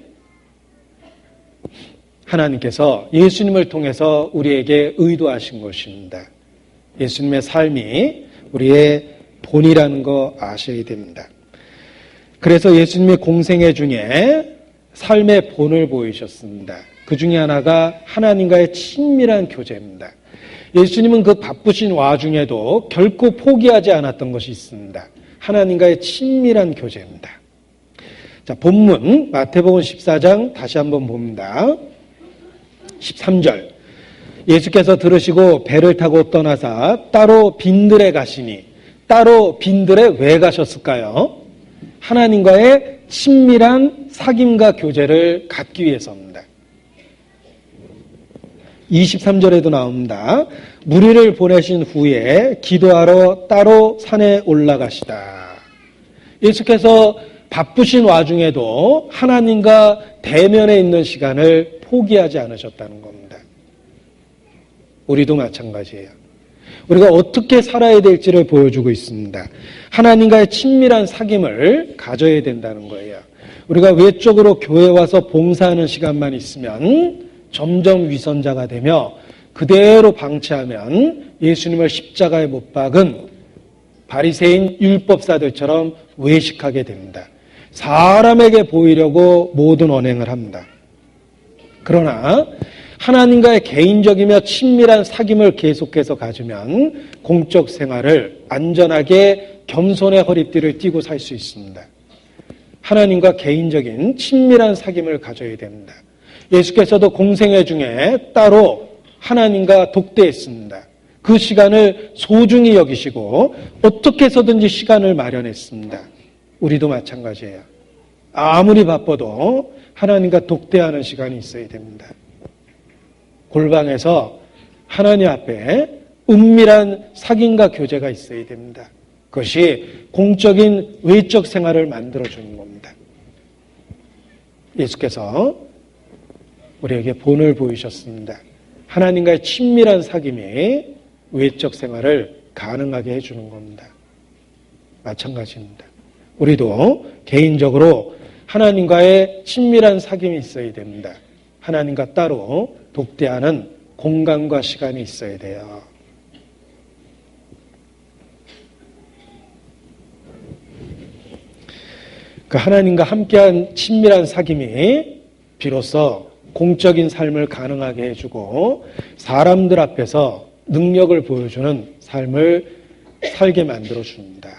하나님께서 예수님을 통해서 우리에게 의도하신 것입니다. 예수님의 삶이 우리의 본이라는 거 아셔야 됩니다. 그래서 예수님의 공생애 중에 삶의 본을 보이셨습니다. 그 중에 하나가 하나님과의 친밀한 교제입니다. 예수님은 그 바쁘신 와중에도 결코 포기하지 않았던 것이 있습니다. 하나님과의 친밀한 교제입니다. 자, 본문 마태복음 14장 다시 한번 봅니다. 13절. 예수께서 들으시고 배를 타고 떠나사 따로 빈들에 가시니, 따로 빈들에 왜 가셨을까요? 하나님과의 친밀한 사귐과 교제를 갖기 위해서입니다. 23절에도 나옵니다. 무리를 보내신 후에 기도하러 따로 산에 올라가시다. 예수께서 바쁘신 와중에도 하나님과 대면에 있는 시간을 포기하지 않으셨다는 겁니다. 우리도 마찬가지예요. 우리가 어떻게 살아야 될지를 보여주고 있습니다. 하나님과의 친밀한 사귐을 가져야 된다는 거예요. 우리가 외적으로 교회 와서 봉사하는 시간만 있으면 점점 위선자가 되며 그대로 방치하면 예수님을 십자가에 못 박은 바리새인 율법사들처럼 외식하게 됩니다. 사람에게 보이려고 모든 언행을 합니다. 그러나 하나님과의 개인적이며 친밀한 사귐을 계속해서 가지면 공적 생활을 안전하게 겸손의 허리띠를 띠고 살 수 있습니다. 하나님과 개인적인 친밀한 사귐을 가져야 됩니다. 예수께서도 공생애 중에 따로 하나님과 독대했습니다. 그 시간을 소중히 여기시고 어떻게 해서든지 시간을 마련했습니다. 우리도 마찬가지예요. 아무리 바빠도 하나님과 독대하는 시간이 있어야 됩니다. 골방에서 하나님 앞에 은밀한 사귐과 교제가 있어야 됩니다. 그것이 공적인 외적 생활을 만들어주는 겁니다. 예수께서 우리에게 본을 보이셨습니다. 하나님과의 친밀한 사귐이 외적 생활을 가능하게 해주는 겁니다. 마찬가지입니다. 우리도 개인적으로 하나님과의 친밀한 사귐이 있어야 됩니다. 하나님과 따로 독대하는 공간과 시간이 있어야 돼요. 그 하나님과 함께한 친밀한 사귐이 비로소 공적인 삶을 가능하게 해주고 사람들 앞에서 능력을 보여주는 삶을 살게 만들어줍니다.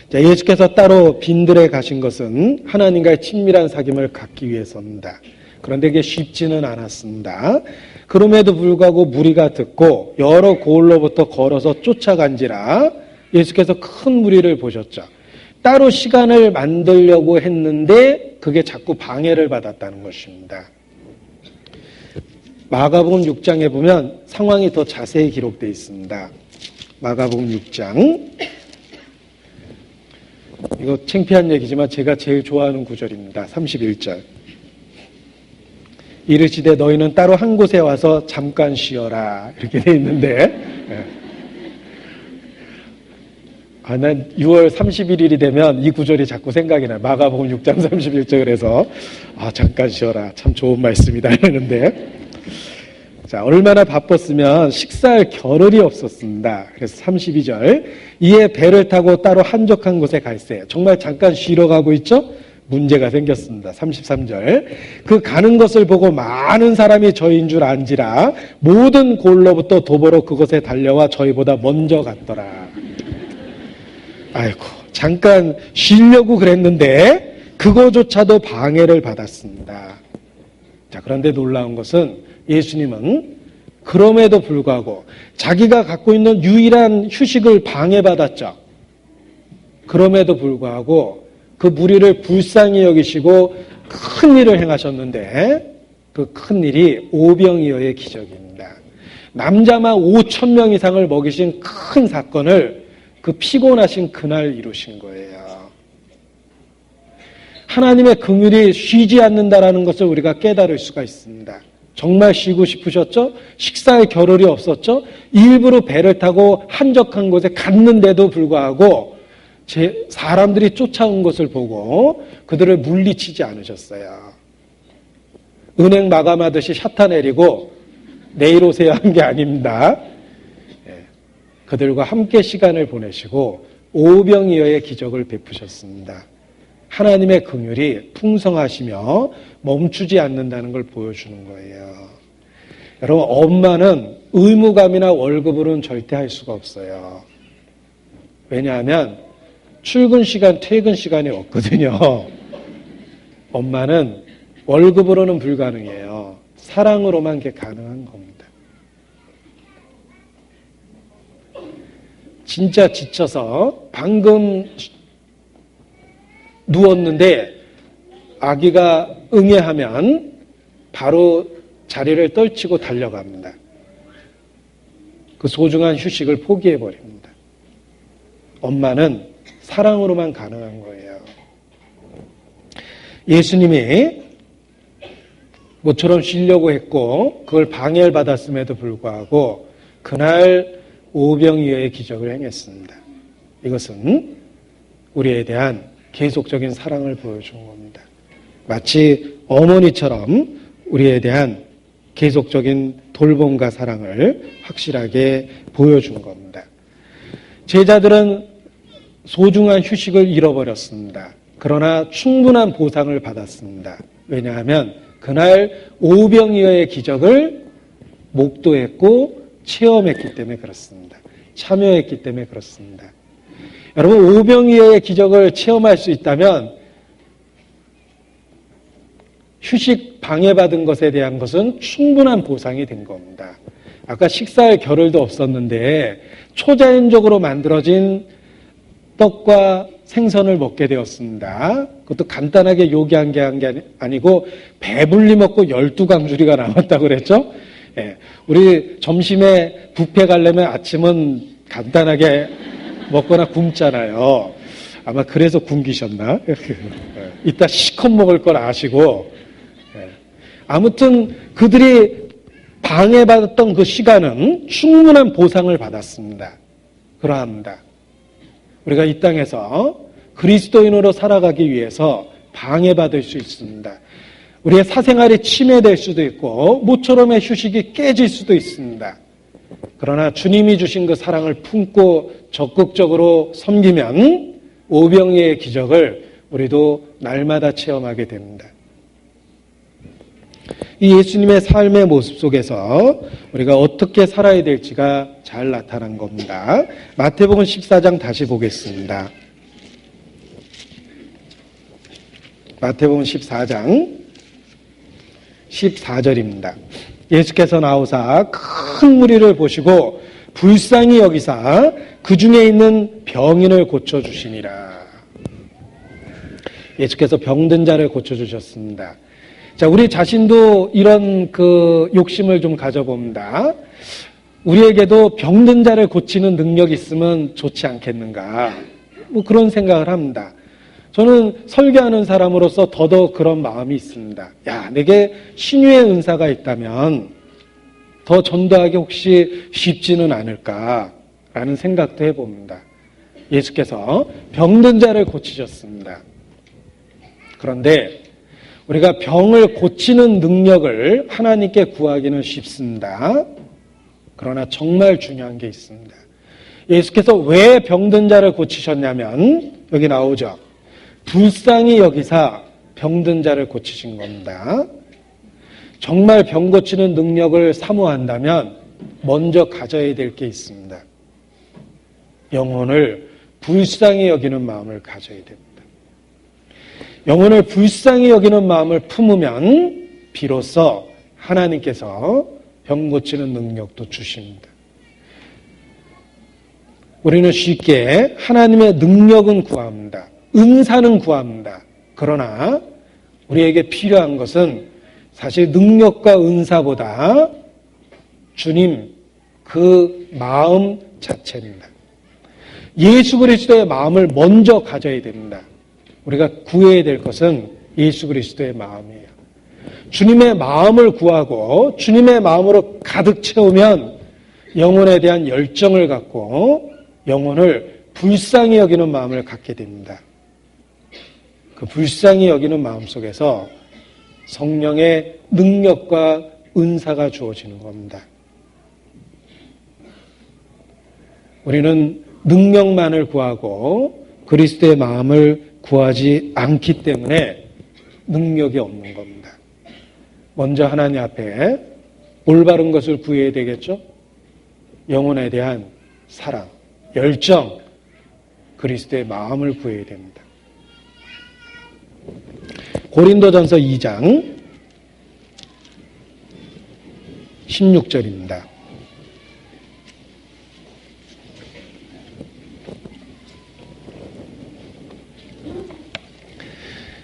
자, 예수께서 따로 빈들에 가신 것은 하나님과의 친밀한 사귐을 갖기 위해서입니다. 그런데 이게 쉽지는 않았습니다. 그럼에도 불구하고 무리가 듣고 여러 고을로부터 걸어서 쫓아간지라 예수께서 큰 무리를 보셨죠. 따로 시간을 만들려고 했는데 그게 자꾸 방해를 받았다는 것입니다. 마가복음 6장에 보면 상황이 더 자세히 기록되어 있습니다. 마가복음 6장. 이거 창피한 얘기지만 제가 제일 좋아하는 구절입니다. 31절. 이르시되 너희는 따로 한 곳에 와서 잠깐 쉬어라. 이렇게 되어 있는데 난 6월 31일이 되면 이 구절이 자꾸 생각이 나요. 마가복음 6장 31절 그래서 잠깐 쉬어라. 참 좋은 말씀이다 이러는데 자, 얼마나 바빴으면 식사할 겨를이 없었습니다. 그래서 32절 이에 배를 타고 따로 한적한 곳에 갈새. 정말 잠깐 쉬러 가고 있죠? 문제가 생겼습니다. 33절 그 가는 것을 보고 많은 사람이 저희인 줄 안지라 모든 골로부터 도보로 그곳에 달려와 저희보다 먼저 갔더라. 아이고 잠깐 쉬려고 그랬는데 그거조차도 방해를 받았습니다. 자, 그런데 놀라운 것은 예수님은 그럼에도 불구하고 자기가 갖고 있는 유일한 휴식을 방해받았죠. 그럼에도 불구하고 그 무리를 불쌍히 여기시고 큰 일을 행하셨는데 그 큰 일이 오병이어의 기적입니다. 남자만 5,000명 이상을 먹이신 큰 사건을 그 피곤하신 그날 이루신 거예요. 하나님의 긍휼이 쉬지 않는다라는 것을 우리가 깨달을 수가 있습니다. 정말 쉬고 싶으셨죠? 식사의 겨를이 없었죠? 일부러 배를 타고 한적한 곳에 갔는데도 불구하고 사람들이 쫓아온 것을 보고 그들을 물리치지 않으셨어요. 은행 마감하듯이 샷타 내리고 내일 오세요 한 게 아닙니다. 그들과 함께 시간을 보내시고 오병이어의 기적을 베푸셨습니다. 하나님의 긍휼이 풍성하시며 멈추지 않는다는 걸 보여주는 거예요. 여러분, 엄마는 의무감이나 월급으로는 절대 할 수가 없어요. 왜냐하면 출근 시간, 퇴근 시간이 없거든요. 엄마는 월급으로는 불가능해요. 사랑으로만 그게 가능한 겁니다. 진짜 지쳐서 방금 누웠는데 아기가 응애하면 바로 자리를 떨치고 달려갑니다. 그 소중한 휴식을 포기해버립니다. 엄마는 사랑으로만 가능한 거예요. 예수님이 모처럼 쉬려고 했고 그걸 방해를 받았음에도 불구하고 그날 오병이어의 기적을 행했습니다. 이것은 우리에 대한 계속적인 사랑을 보여준 겁니다. 마치 어머니처럼 우리에 대한 계속적인 돌봄과 사랑을 확실하게 보여준 겁니다. 제자들은 소중한 휴식을 잃어버렸습니다. 그러나 충분한 보상을 받았습니다. 왜냐하면 그날 오병이어의 기적을 목도했고 체험했기 때문에 그렇습니다. 참여했기 때문에 그렇습니다. 여러분, 오병이어의 기적을 체험할 수 있다면 휴식 방해받은 것에 대한 것은 충분한 보상이 된 겁니다. 아까 식사할 겨를도 없었는데 초자연적으로 만들어진 떡과 생선을 먹게 되었습니다. 그것도 간단하게 요기한 게 아니고 배불리 먹고 12강주리가 남았다고 그랬죠. 예, 우리 점심에 뷔페 가려면 아침은 간단하게 먹거나 굶잖아요. 아마 그래서 굶기셨나? 이따 시컷 먹을 걸 아시고. 아무튼 그들이 방해받았던 그 시간은 충분한 보상을 받았습니다. 그러합니다. 우리가 이 땅에서 그리스도인으로 살아가기 위해서 방해받을 수 있습니다. 우리의 사생활이 침해될 수도 있고 모처럼의 휴식이 깨질 수도 있습니다. 그러나 주님이 주신 그 사랑을 품고 적극적으로 섬기면 오병이어의 기적을 우리도 날마다 체험하게 됩니다. 이 예수님의 삶의 모습 속에서 우리가 어떻게 살아야 될지가 잘 나타난 겁니다. 마태복음 14장 다시 보겠습니다. 마태복음 14장 14절입니다. 예수께서 나오사 큰 무리를 보시고 불쌍히 여기사 그 중에 있는 병인을 고쳐주시니라. 예수께서 병든 자를 고쳐주셨습니다. 자, 우리 자신도 이런 욕심을 좀 가져봅니다. 우리에게도 병든 자를 고치는 능력이 있으면 좋지 않겠는가. 그런 생각을 합니다. 저는 설교하는 사람으로서 더더욱 그런 마음이 있습니다. 야, 내게 신유의 은사가 있다면 더 전도하기 혹시 쉽지는 않을까라는 생각도 해봅니다. 예수께서 병든 자를 고치셨습니다. 그런데 우리가 병을 고치는 능력을 하나님께 구하기는 쉽습니다. 그러나 정말 중요한 게 있습니다. 예수께서 왜 병든 자를 고치셨냐면 여기 나오죠. 불쌍히 여기사 병든 자를 고치신 겁니다. 정말 병 고치는 능력을 사모한다면 먼저 가져야 될 게 있습니다. 영혼을 불쌍히 여기는 마음을 가져야 됩니다. 영혼을 불쌍히 여기는 마음을 품으면 비로소 하나님께서 병 고치는 능력도 주십니다. 우리는 쉽게 하나님의 능력은 구합니다. 은사는 구합니다. 그러나 우리에게 필요한 것은 사실 능력과 은사보다 주님 그 마음 자체입니다. 예수 그리스도의 마음을 먼저 가져야 됩니다. 우리가 구해야 될 것은 예수 그리스도의 마음이에요. 주님의 마음을 구하고 주님의 마음으로 가득 채우면 영혼에 대한 열정을 갖고 영혼을 불쌍히 여기는 마음을 갖게 됩니다. 그 불쌍히 여기는 마음 속에서 성령의 능력과 은사가 주어지는 겁니다. 우리는 능력만을 구하고 그리스도의 마음을 구하지 않기 때문에 능력이 없는 겁니다. 먼저 하나님 앞에 올바른 것을 구해야 되겠죠? 영혼에 대한 사랑, 열정, 그리스도의 마음을 구해야 됩니다. 고린도전서 2장 16절입니다.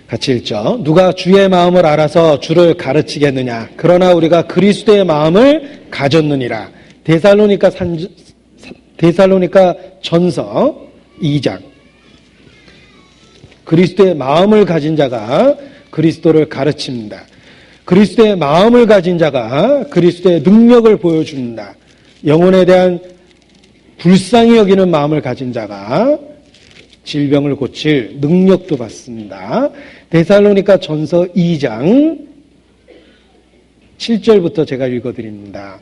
같이 읽죠. 누가 주의 마음을 알아서 주를 가르치겠느냐. 그러나 우리가 그리스도의 마음을 가졌느니라. 데살로니가 전서 2장. 그리스도의 마음을 가진 자가 그리스도를 가르칩니다. 그리스도의 마음을 가진 자가 그리스도의 능력을 보여줍니다. 영혼에 대한 불쌍히 여기는 마음을 가진 자가 질병을 고칠 능력도 받습니다. 데살로니가 전서 2장 7절부터 제가 읽어드립니다.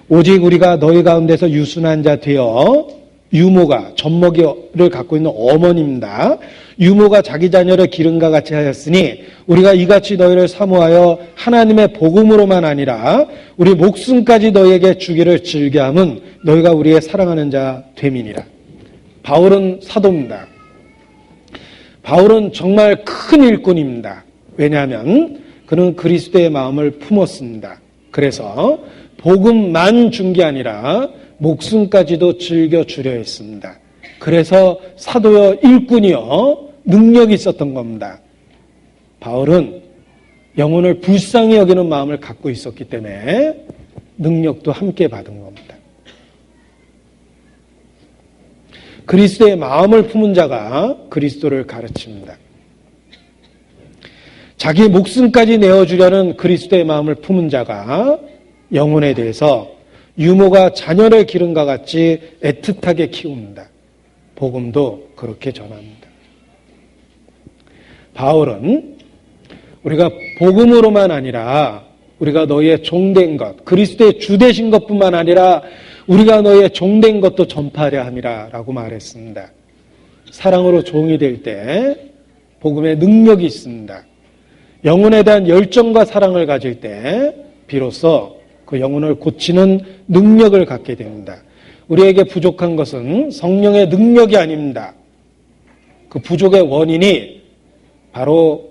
오직 우리가 너희 가운데서 유순한 자 되어 유모가 젖먹이를 갖고 있는 어머니입니다. 유모가 자기 자녀를 기름과 같이 하였으니 우리가 이같이 너희를 사모하여 하나님의 복음으로만 아니라 우리 목숨까지 너희에게 주기를 즐겨함은 너희가 우리의 사랑하는 자 됨이니라. 바울은 사도입니다. 바울은 정말 큰 일꾼입니다. 왜냐하면 그는 그리스도의 마음을 품었습니다. 그래서 복음만 준 게 아니라 목숨까지도 즐겨주려 했습니다. 그래서 사도여 일꾼이여 능력이 있었던 겁니다. 바울은 영혼을 불쌍히 여기는 마음을 갖고 있었기 때문에 능력도 함께 받은 겁니다. 그리스도의 마음을 품은 자가 그리스도를 가르칩니다. 자기 목숨까지 내어주려는 그리스도의 마음을 품은 자가 영혼에 대해서 유모가 자녀를 기름과 같이 애틋하게 키웁니다. 복음도 그렇게 전합니다. 바울은 우리가 복음으로만 아니라 우리가 너희의 종된 것, 그리스도의 주 되신 것뿐만 아니라 우리가 너희의 종된 것도 전파하려 함이라 라고 말했습니다. 사랑으로 종이 될 때 복음의 능력이 있습니다. 영혼에 대한 열정과 사랑을 가질 때 비로소 그 영혼을 고치는 능력을 갖게 됩니다. 우리에게 부족한 것은 성령의 능력이 아닙니다. 그 부족의 원인이 바로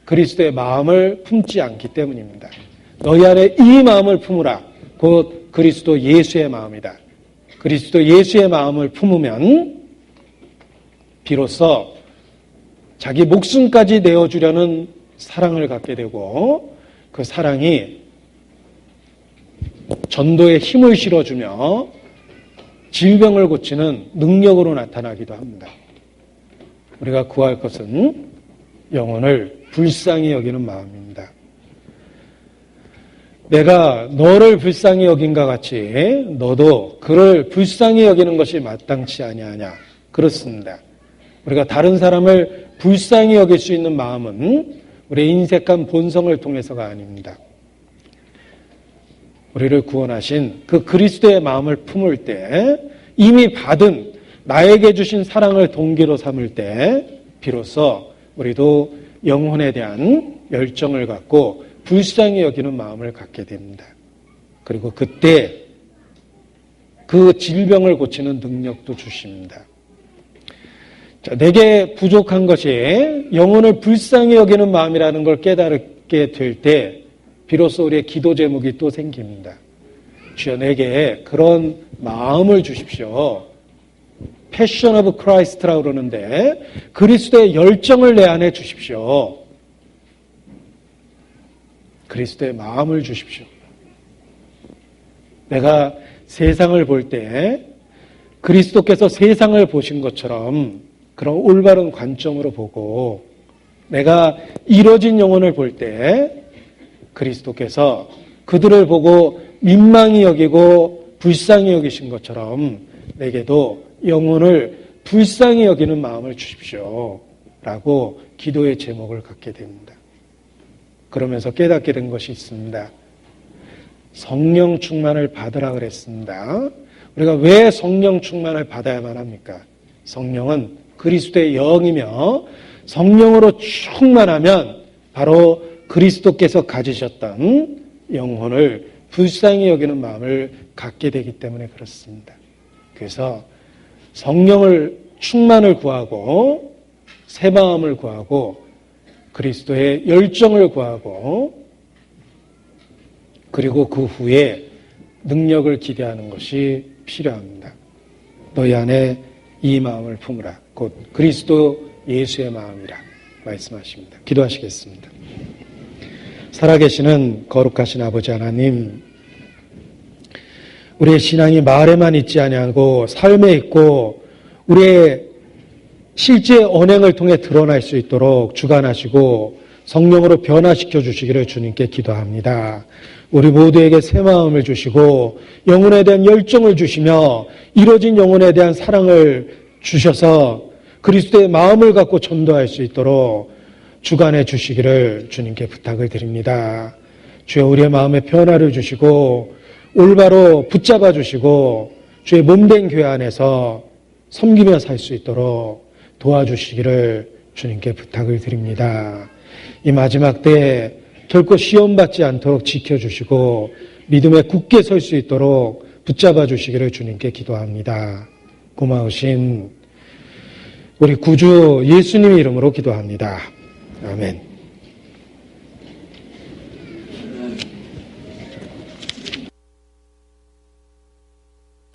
그리스도의 마음을 품지 않기 때문입니다. 너희 안에 이 마음을 품으라. 곧 그리스도 예수의 마음이다. 그리스도 예수의 마음을 품으면 비로소 자기 목숨까지 내어주려는 사랑을 갖게 되고 그 사랑이 전도에 힘을 실어주며 질병을 고치는 능력으로 나타나기도 합니다. 우리가 구할 것은 영혼을 불쌍히 여기는 마음입니다. 내가 너를 불쌍히 여긴과 같이 너도 그를 불쌍히 여기는 것이 마땅치 아니하냐. 그렇습니다. 우리가 다른 사람을 불쌍히 여길 수 있는 마음은 우리의 인색한 본성을 통해서가 아닙니다. 우리를 구원하신 그 그리스도의 마음을 품을 때 이미 받은 나에게 주신 사랑을 동기로 삼을 때 비로소 우리도 영혼에 대한 열정을 갖고 불쌍히 여기는 마음을 갖게 됩니다. 그리고 그때 그 질병을 고치는 능력도 주십니다. 자, 내게 부족한 것이 영혼을 불쌍히 여기는 마음이라는 걸 깨닫게 될 때 비로소 우리의 기도 제목이 또 생깁니다. 주여 내게 그런 마음을 주십시오. 패션 오브 크라이스트라고 그러는데 그리스도의 열정을 내 안에 주십시오. 그리스도의 마음을 주십시오. 내가 세상을 볼 때 그리스도께서 세상을 보신 것처럼 그런 올바른 관점으로 보고 내가 이뤄진 영혼을 볼 때 그리스도께서 그들을 보고 민망히 여기고 불쌍히 여기신 것처럼 내게도 영혼을 불쌍히 여기는 마음을 주십시오. 라고 기도의 제목을 갖게 됩니다. 그러면서 깨닫게 된 것이 있습니다. 성령 충만을 받으라 그랬습니다. 우리가 왜 성령 충만을 받아야만 합니까? 성령은 그리스도의 영이며 성령으로 충만하면 바로 그리스도께서 가지셨던 영혼을 불쌍히 여기는 마음을 갖게 되기 때문에 그렇습니다. 그래서 성령을 충만을 구하고 새 마음을 구하고 그리스도의 열정을 구하고 그리고 그 후에 능력을 기대하는 것이 필요합니다. 너희 안에 이 마음을 품으라. 곧 그리스도 예수의 마음이라 말씀하십니다. 기도하시겠습니다. 살아계시는 거룩하신 아버지 하나님, 우리의 신앙이 말에만 있지 아니하고 삶에 있고 우리의 실제 언행을 통해 드러날 수 있도록 주관하시고 성령으로 변화시켜 주시기를 주님께 기도합니다. 우리 모두에게 새 마음을 주시고 영혼에 대한 열정을 주시며 이뤄진 영혼에 대한 사랑을 주셔서 그리스도의 마음을 갖고 전도할 수 있도록 주관해 주시기를 주님께 부탁을 드립니다. 주여 우리의 마음에 변화를 주시고 올바로 붙잡아 주시고 주의 몸된 교회 안에서 섬기며 살 수 있도록 도와주시기를 주님께 부탁을 드립니다. 이 마지막 때에 결코 시험받지 않도록 지켜주시고 믿음에 굳게 설 수 있도록 붙잡아 주시기를 주님께 기도합니다. 고마우신 우리 구주 예수님 이름으로 기도합니다. 아멘.